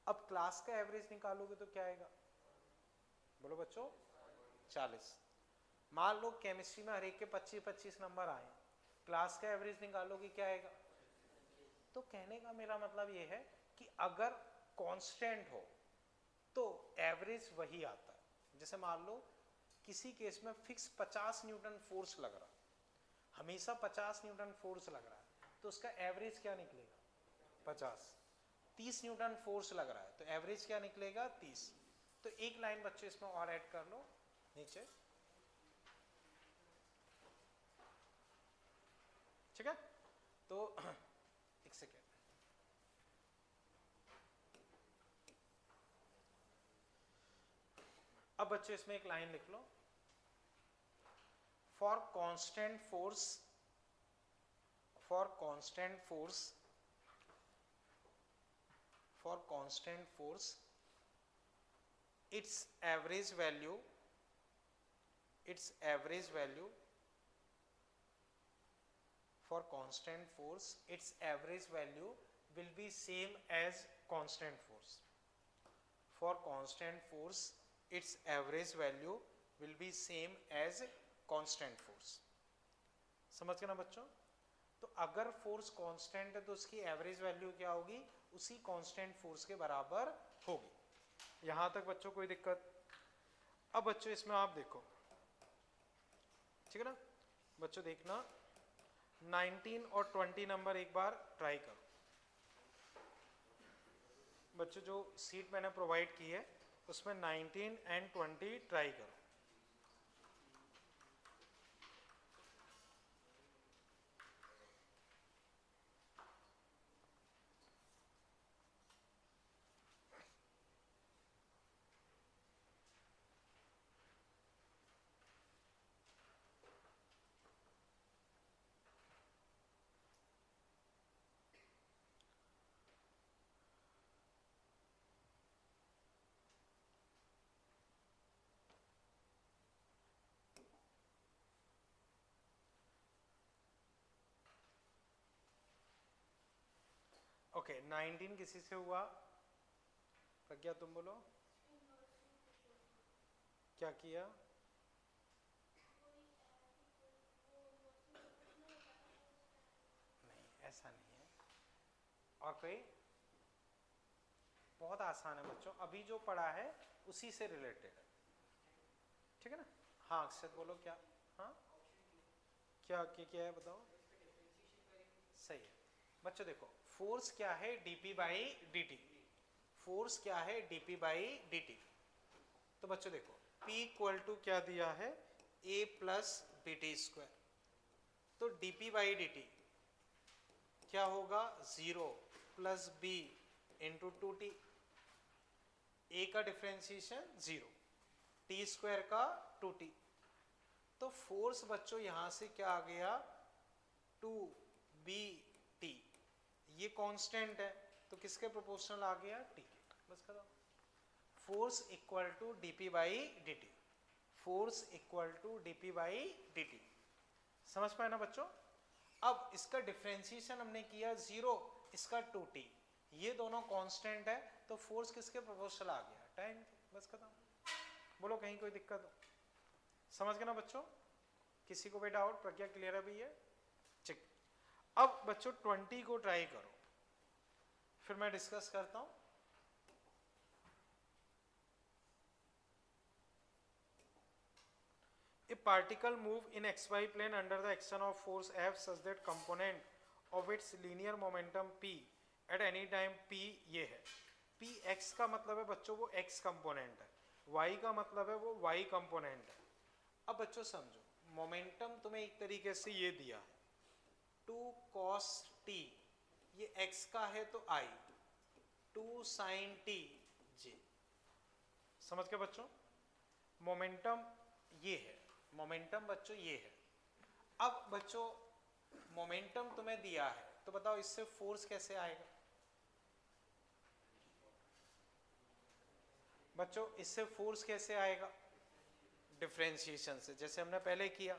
A: अब क्लास का एवरेज निकालोगे तो क्या आएगा? बोलो बच्चों, 40। मान लो केमिस्ट्री में हर एक के 25 25 नंबर आए, क्लास का एवरेज निकालोगे क्या आएगा? तो कहने का मेरा मतलब ये है कि अगर कांस्टेंट हो तो एवरेज वही आता है। जैसे मान लो किसी केस में फिक्स 50 न्यूटन फोर्स लग रहा है, हमेशा 50 न्यूटन फोर्स लग रहा है, तो उसका एवरेज क्या निकलेगा? 50। 30 न्यूटन फोर्स लग रहा है तो एवरेज क्या निकलेगा? 30। तो एक लाइन बच्चे इसमें और ऐड कर लो नीचे, ठीक है? तो एक सेकेंड, अब बच्चों इसमें एक लाइन लिख लो, for constant force, for constant force, for constant force its average value, its average value, for constant force its average value will be same as constant force. For constant force its average value will be same as constant force. समझ गए ना बच्चों? तो अगर force constant है तो उसकी average value क्या होगी? उसी कांस्टेंट फोर्स के बराबर होगी। यहां तक बच्चों कोई दिक्कत? अब बच्चों इसमें आप देखो, ठीक है ना बच्चों, देखना 19 और 20 नंबर एक बार ट्राई करो। बच्चों जो सीट मैंने प्रोवाइड की है उसमें 19 एंड 20 ट्राई करो। ओके 19 किसी से हुआ? प्रज्ञा तुम बोलो, क्या किया? नहीं ऐसा नहीं है। और कोई? बहुत आसान है बच्चों, अभी जो पढ़ा है उसी से रिलेटेड है, ठीक है ना? हाँ अक्षत बोलो क्या? हाँ क्या है बताओ? सही है बच्चों, देखो फोर्स क्या है? dp by dt। फोर्स क्या है? dp by dt। तो बच्चों देखो p इक्वल टू क्या दिया है? a plus B T square. तो dp बाई dt क्या होगा? 0 plus B into 2t। a का डिफ्रेंशिएशन 0, t स्क्वायर का 2t। तो फोर्स बच्चों यहां से क्या आ गया? 2bt। ये कांस्टेंट है तो किसके प्रोपोर्शनल आ गया? t के। बस खत्म। Force equal to dp by dt, force equal to dp by dt। समझ पाए ना बच्चों? अब इसका डिफरेंशिएशन हमने किया 0, इसका 2t, ये दोनों कांस्टेंट है तो फोर्स किसके प्रोपोर्शनल आ गया? टाइम के। बस खत्म। बोलो कहीं कोई दिक्कत हो? समझ गए ना बच्चों? किसी को भी डाउट? प्रज्ञा क्लियर है भी है? ठीक। अब बच्चों 20 को ट्राई करो, फिर मैं डिस्कस करता हूं। A particle move in xy plane under the action of force F such that component of its linear momentum p at any time p ये है। p x का मतलब है बच्चों वो x कंपोनेंट है, y का मतलब है वो y कंपोनेंट है। अब बच्चों समझो, मोमेंटम तुम्हें एक तरीके से ये दिया है 2 cos t, ये x का है तो I, 2 sin t j। समझ के बच्चों? मोमेंटम ये है, मोमेंटम बच्चों ये है। अब बच्चों मोमेंटम तुम्हें दिया है तो बताओ इससे फोर्स कैसे आएगा? बच्चों इससे फोर्स कैसे आएगा? डिफरेंशिएशन से, जैसे हमने पहले किया।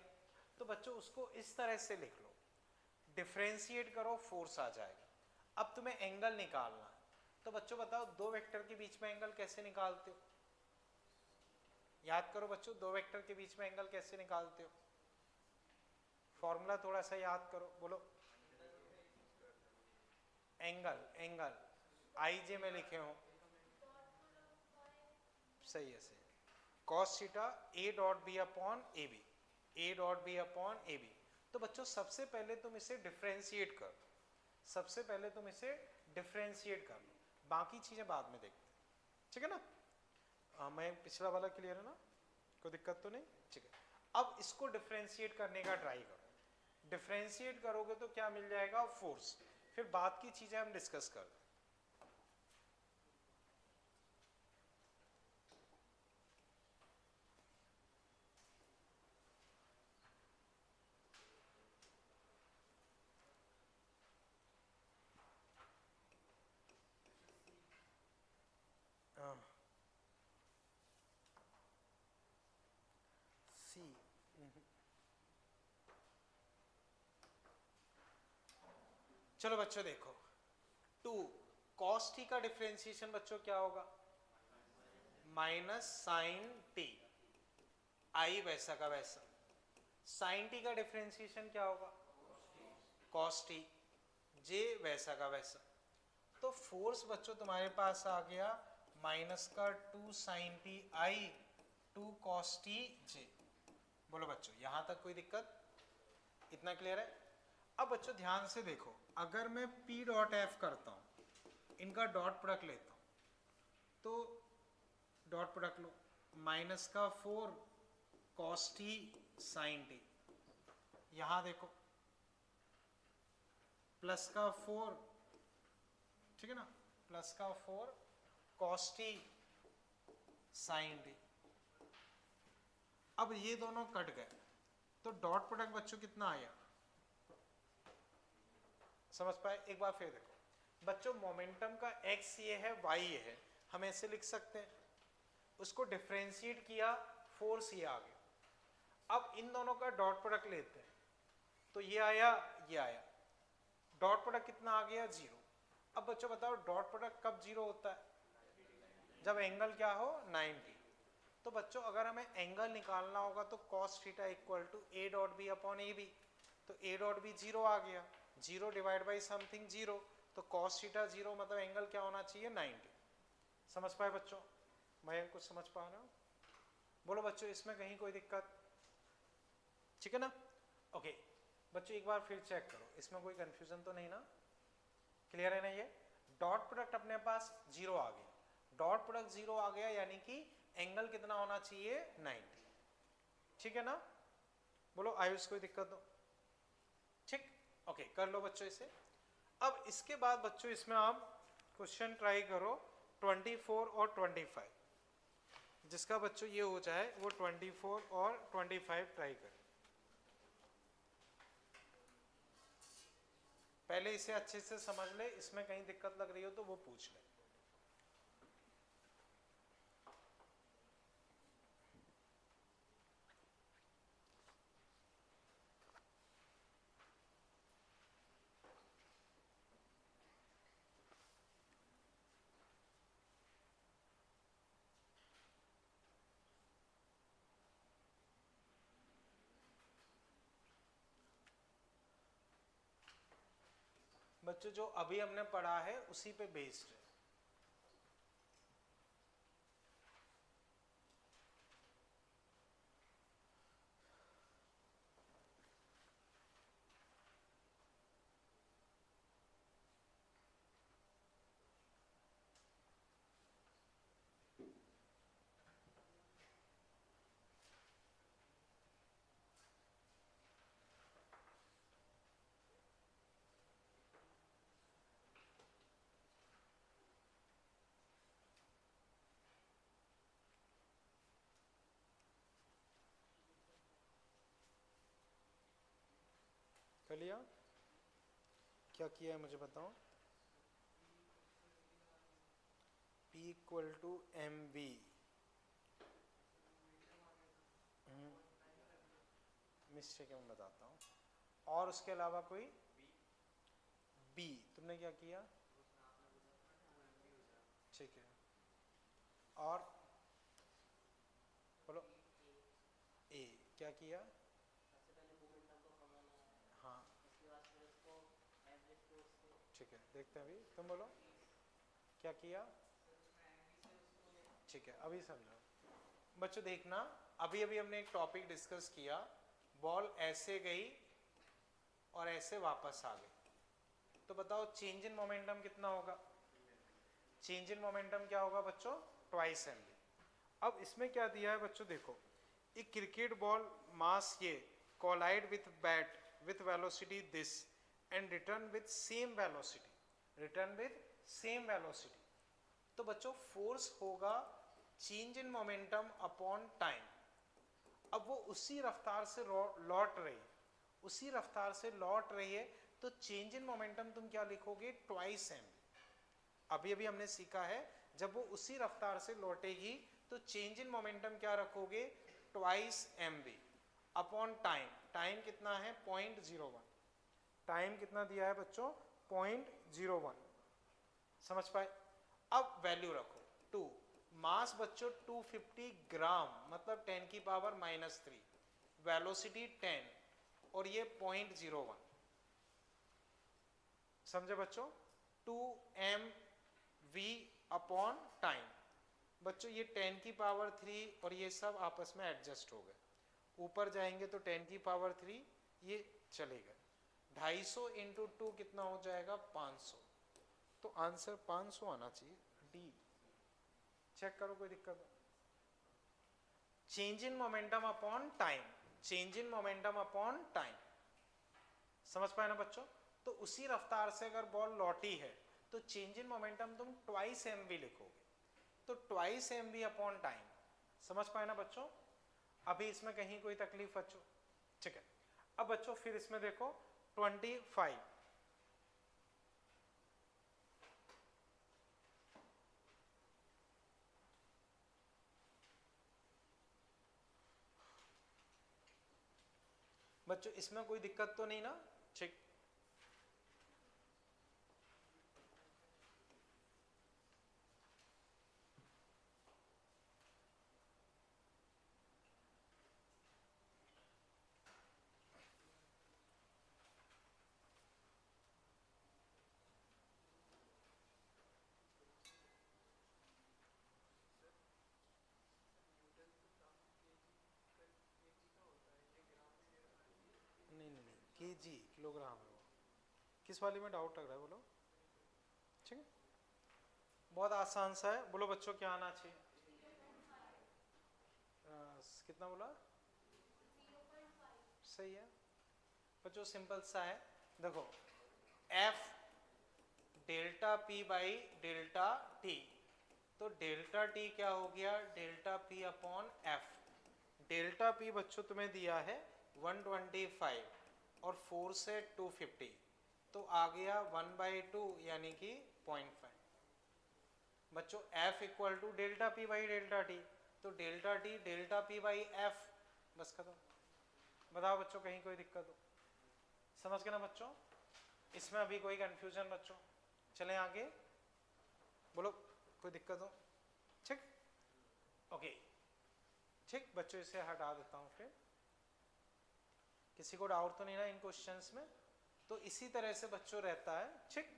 A: तो बच्चों उसको इस तरह से लिख लो, डिफरेंशिएट करो, फोर्स आ जाएगा। अब तुम्हें एंगल निकालना है, तो बच्चों बताओ दो वेक्टर के बीच में एंगल कैसे निकालते हो? याद करो बच्चों, दो वेक्टर के बीच में एंगल कैसे निकालते हो? फॉर्मूला थोड़ा सा याद करो, बोलो। एंगल, एंगल आई जे में लिखे हो, सही है, सही। Cos theta A dot B upon A B, A dot B upon A B. तो बच्चों सबसे पहले तुम इसे डिफरेंशिएट कर, सबसे पहले तुम इसे डिफरेंशिएट कर लो, बाकी चीजें बाद में देखते हैं, ठीक है ना? मैं पिछला वाला क्लियर है ना, कोई दिक्कत तो नहीं? ठीक है। अब इसको डिफरेंशिएट करने का ट्राई करो, डिफरेंशिएट करोगे तो क्या मिल जाएगा? फोर्स। फिर बाद की चीजें हम डिस्कस करते हैं। सी, चलो बच्चों देखो, 2 cos t का डिफरेंशिएशन बच्चों क्या होगा? माइनस साइन टी, आई वैसा का वैसा। साइन टी का डिफरेंशिएशन क्या होगा? cos t, जे वैसा का वैसा। तो फोर्स बच्चों तुम्हारे पास आ गया माइनस का 2 sine T I 2 cos t J. बोलो बच्चों यहां तक कोई दिक्कत? इतना क्लियर है? अब बच्चों ध्यान से देखो, अगर मैं p डॉट एफ करता हूं, इनका डॉट प्रोडक्ट लेता हूं, तो डॉट प्रोडक्ट लो, माइनस का 4 cos t sin t, यहां देखो प्लस का 4, ठीक है ना, प्लस का 4 cos t sin t। अब ये दोनों कट गए, तो डॉट प्रोडक्ट बच्चों कितना आया? समझ पाए? एक बार फिर देखो बच्चों, मोमेंटम का x ये है, y ये है, हम ऐसे लिख सकते हैं। उसको डिफरेंशिएट किया, फोर्स ये आ गया। अब इन दोनों का डॉट प्रोडक्ट लेते हैं, तो ये आया, ये आया, डॉट प्रोडक्ट कितना आ गया? 0। अब बच्चों बताओ डॉट प्रोडक्ट कब 0 होता है? जब एंगल क्या हो? 90। तो बच्चों अगर हमें एंगल निकालना होगा तो cos theta equal to a dot B upon A B, तो a डॉट बी 0 आ गया, 0 डिवाइड बाई समथिंग 0, तो cos थीटा 0 मतलब एंगल क्या होना चाहिए? 90। समझ पाए बच्चों? मैं कुछ समझ पा रहा हूँ? बोलो बच्चों इसमें कहीं कोई दिक्कत? ठीक है ना? ओके बच्चों एक बार फिर चेक करो, इसमें कोई कंफ्यूजन तो नहीं ना? क्लियर है ना? ये डॉट प्रोडक्ट अपने पास 0 आ गया, डॉट प्रोडक्ट 0 आ गया, यानी कि एंगल कितना होना चाहिए? 90। ठीक है ना? बोलो आयुष कोई दिक्कत हो? ठीक, ओके कर लो बच्चों इसे। अब इसके बाद बच्चों इसमें आप क्वेश्चन ट्राई करो 24 और 25, जिसका बच्चों ये हो जाए वो 24 और 25 ट्राई करें। पहले इसे अच्छे से समझ ले, इसमें कहीं दिक्कत लग रही हो तो वो पूछ ले। बच्चों जो अभी हमने पढ़ा है उसी पे बेस्ड है। कर लिया? क्या किया है मुझे बताओ? P equal to M V, mistake है मैं बताता हूँ, और उसके अलावा कोई बी, तुमने क्या किया? ठीक है, और बोलो ए क्या किया?
C: सबसे पहले मोमेंटम को कमाना है,
A: हाँ
C: उसके बाद फिर उसको एवरेज फोर्स से,
A: ठीक है, देखते हैं अभी, तुम बोलो क्या किया? ठीक है, अभी समझो बच्चों, देखना अभी अभी हमने एक टॉपिक डिस्कस किया, बॉल ऐसे गई और ऐसे वापस आ गई, तो बताओ चेंज इन मोमेंटम कितना होगा? चेंज इन मोमेंटम क्या होगा बच्चों? Twice M. अब इसमें क्या दिया है बच्चों, देखो एक क्रिकेट बॉल मास ये collide with bat with velocity this and return with same velocity, return with same velocity, तो बच्चों फोर्स होगा change in momentum upon time. अब वो उसी रफ्तार से लौट रही है, उसी रफ्तार से लौट रही है, तो चेंज इन मोमेंटम तुम क्या लिखोगे? Twice M. अभी अभी हमने सीखा है जब वो उसी रफ्तार से लौटेगी तो चेंज इन मोमेंटम क्या रखोगे? Twice M V upon time. Time कितना है? 0.01। टाइम कितना दिया है बच्चों? 0.01। समझ पाए? अब वैल्यू रखो 2, मास बच्चों 250 ग्राम मतलब 10 की पावर -3, वेलोसिटी 10 और ये 0.01। समझे बच्चों? 2 mv अपॉन टाइम। बच्चों ये 10 की पावर 3 और ये सब आपस में एडजस्ट हो गए, ऊपर जाएंगे तो 10 की पावर 3 ये चले गए, 250 इंटू 2 कितना हो जाएगा? 500। तो आंसर 500 आना चाहिए, डी। चेक करो कोई दिक्कत हो? Change in momentum upon time, change in momentum upon time, समझ पाए ना बच्चों? तो उसी रफ्तार से अगर बॉल लौटी है तो चेंज इन मोमेंटम तुम ट्वाइस एम वी लिखोगे, तो twice M V upon time. समझ पाए ना बच्चों? अभी इसमें कहीं कोई तकलीफ बच्चों? ठीक है, अब बच्चों फिर इसमें देखो 25, बच्चों इसमें कोई दिक्कत तो नहीं ना? ठीक, नहीं नहीं नहीं, केजी किलोग्राम है वो। किस वाली में डाउट लग रहा है बोलो? ठीक है, बहुत आसान सा है, बोलो बच्चों क्या आना चाहिए? कितना बोला? सही है बच्चों, सिंपल सा है। देखो F delta P by delta T, तो डेल्टा टी क्या हो गया? Delta P upon F. Delta P बच्चों तुम्हें दिया है 125 और फोर्स है 250, तो आ गया 1/2 यानी कि 0.5। बच्चों F equal to delta P by delta T, तो delta T delta P by F, बस खत्म। बताओ बच्चों कहीं कोई दिक्कत हो? समझ गए ना बच्चों? इसमें अभी कोई कंफ्यूजन बच्चों? चलें आगे, बोलो कोई दिक्कत हो? ठीक, ओके ठीक बच्चों, इसे हटा देता हूँ फिर। किसी को डाउट तो नहीं ना इन क्वेश्चंस में? तो इसी तरह से बच्चों रहता है। ठीक,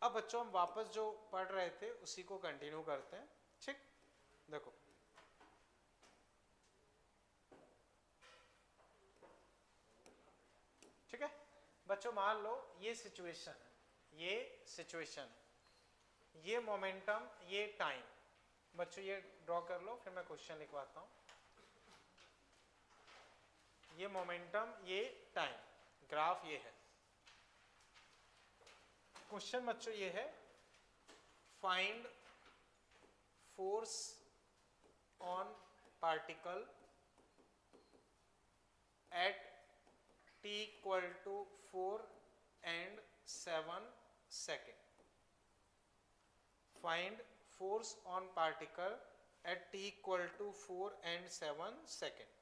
A: अब बच्चों हम वापस जो पढ़ रहे थे उसी को कंटिन्यू करते हैं। ठीक, देखो ठीक है बच्चों, मान लो ये सिचुएशन है, ये सिचुएशन है, ये मोमेंटम, ये टाइम। बच्चों ये ड्रॉ कर लो, फिर मैं क्वेश्चन लिखवाता हूँ। ये मोमेंटम, ये टाइम, ग्राफ ये है। क्वेश्चन बच्चों ये है, find force on particle at t equal to 4 and 7 second. Find force on particle at t equal to 4 and 7 second.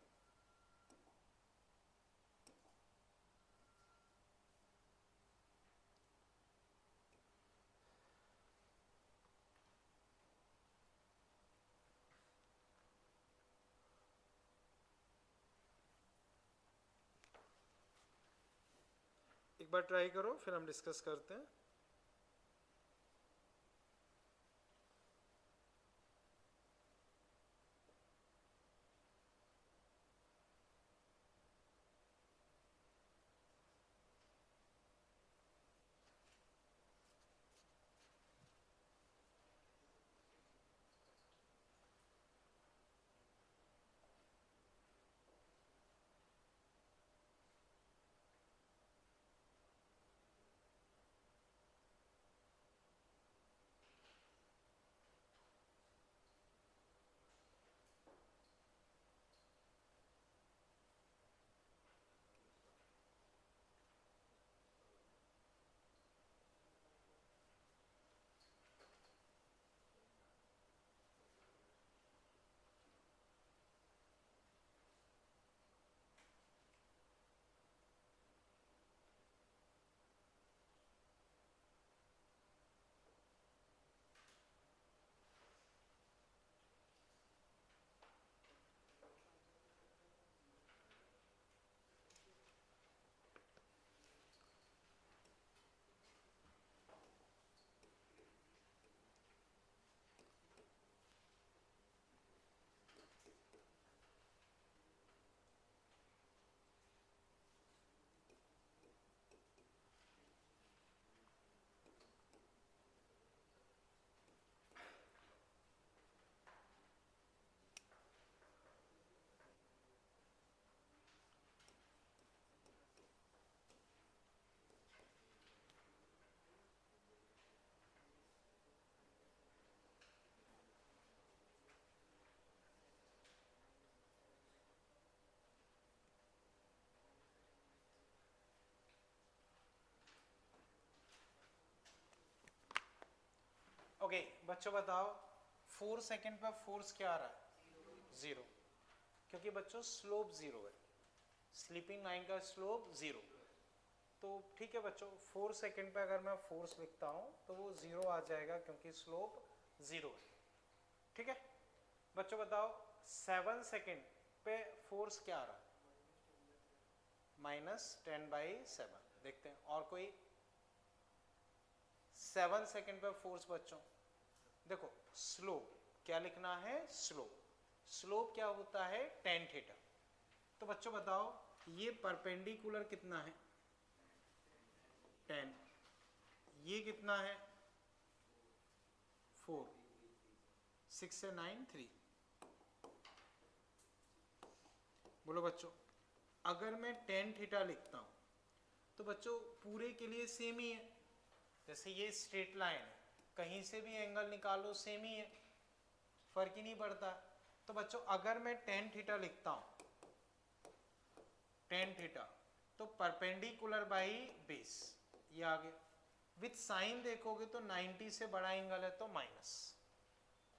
A: एक बार ट्राई करो, फिर हम डिस्कस करते हैं. ओके बच्चों बताओ 4 सेकंड पर फोर्स क्या आ रहा है? 0, क्योंकि बच्चों स्लोप 0 है, स्लीपिंग लाइन का स्लोप 0. तो ठीक है बच्चों, 4 सेकंड पे अगर मैं फोर्स लिखता हूं तो वो 0 आ जाएगा क्योंकि स्लोप 0 है. ठीक है बच्चों बताओ 7 सेकंड पे फोर्स क्या आ रहा है? -10/7. देखते हैं और कोई 7 सेकंड पे फोर्स. बच्चों देखो स्लोप क्या लिखना है? स्लोप क्या होता है? tan theta. तो बच्चों बताओ ये परपेंडिकुलर कितना है? 10. ये कितना है? 4. 6 से 9 3. बोलो बच्चों अगर मैं tan थीटा लिखता हूं तो बच्चों पूरे के लिए सेम ही है. जैसे ये स्ट्रेट लाइन है, कहीं से भी एंगल निकालो सेम ही है, फर्क ही नहीं पड़ता. तो बच्चों अगर मैं tan थीटा लिखता हूं, tan थीटा, तो परपेंडिकुलर बाई बेस ये आ गया. विथ साइन देखोगे तो 90 से बड़ा एंगल है तो माइनस.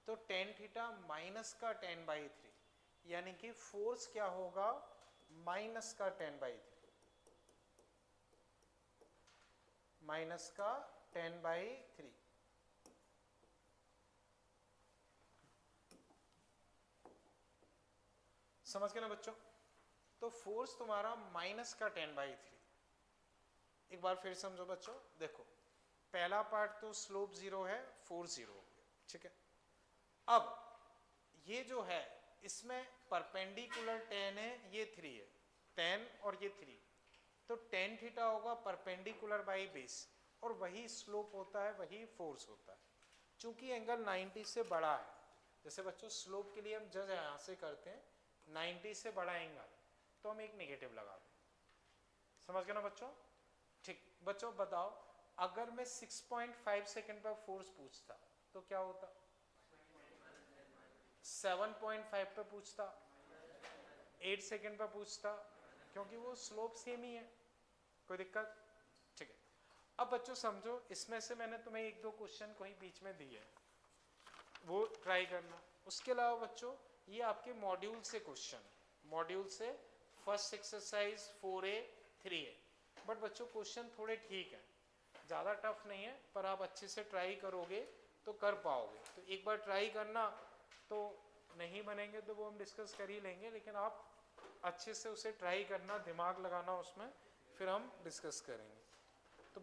A: तो tan थीटा माइनस का 10/3, यानी कि फोर्स क्या होगा? माइनस का 10/3, माइनस का 10/3. समझ गए ना बच्चों? तो फोर्स तुम्हारा माइनस का 10/3. एक बार फिर समझो बच्चों, देखो पहला पार्ट तो स्लोप 0 है, फोर्स 0 हो गया. ठीक है अब ये जो है इसमें परपेंडिकुलर 10 है, ये 3 है, 10 और ये 3. तो tan थीटा होगा परपेंडिकुलर बाई बेस, और वही स्लोप होता है, वही फोर्स होता है. चूंकि एंगल 90 से बड़ा है, जैसे बच्चों स्लोप के लिए हम जज यहाँ से करते हैं 90 से बड़ा एंगल, तो हम एक नेगेटिव लगाते हैं. समझ गए ना बच्चों? ठीक बच्चों बताओ अगर मैं 6.5 सेकंड पर फोर्स पूछता तो क्या होता? 7.5 पे पूछता, 8 सेकंड पे पूछता, क्योंकि वो स्लोप सेम ही है. कोई दिक्कत? ठीक है अब बच्चों समझो, इसमें से मैंने तुम्हें 1-2 क्वेश्चन कोई बीच में दिए हैं, वो ट्राई करना. उसके अलावा बच्चों ये आपके मॉड्यूल से क्वेश्चन, मॉड्यूल से first exercise 4A 3A, but बच्चों क्वेश्चन थोड़े ठीक हैं, ज़्यादा टफ नहीं है, पर आप अच्छे से ट्राई करोगे तो कर पाओगे। तो एक बार ट्राई करना, तो नहीं बनेंगे तो वो हम डिस्कस कर ही लेंगे, लेकिन आप अच्छे से उसे ट्राई करना, दिमाग लगाना उसमें, फिर हम डिस्कस करेंगे। तो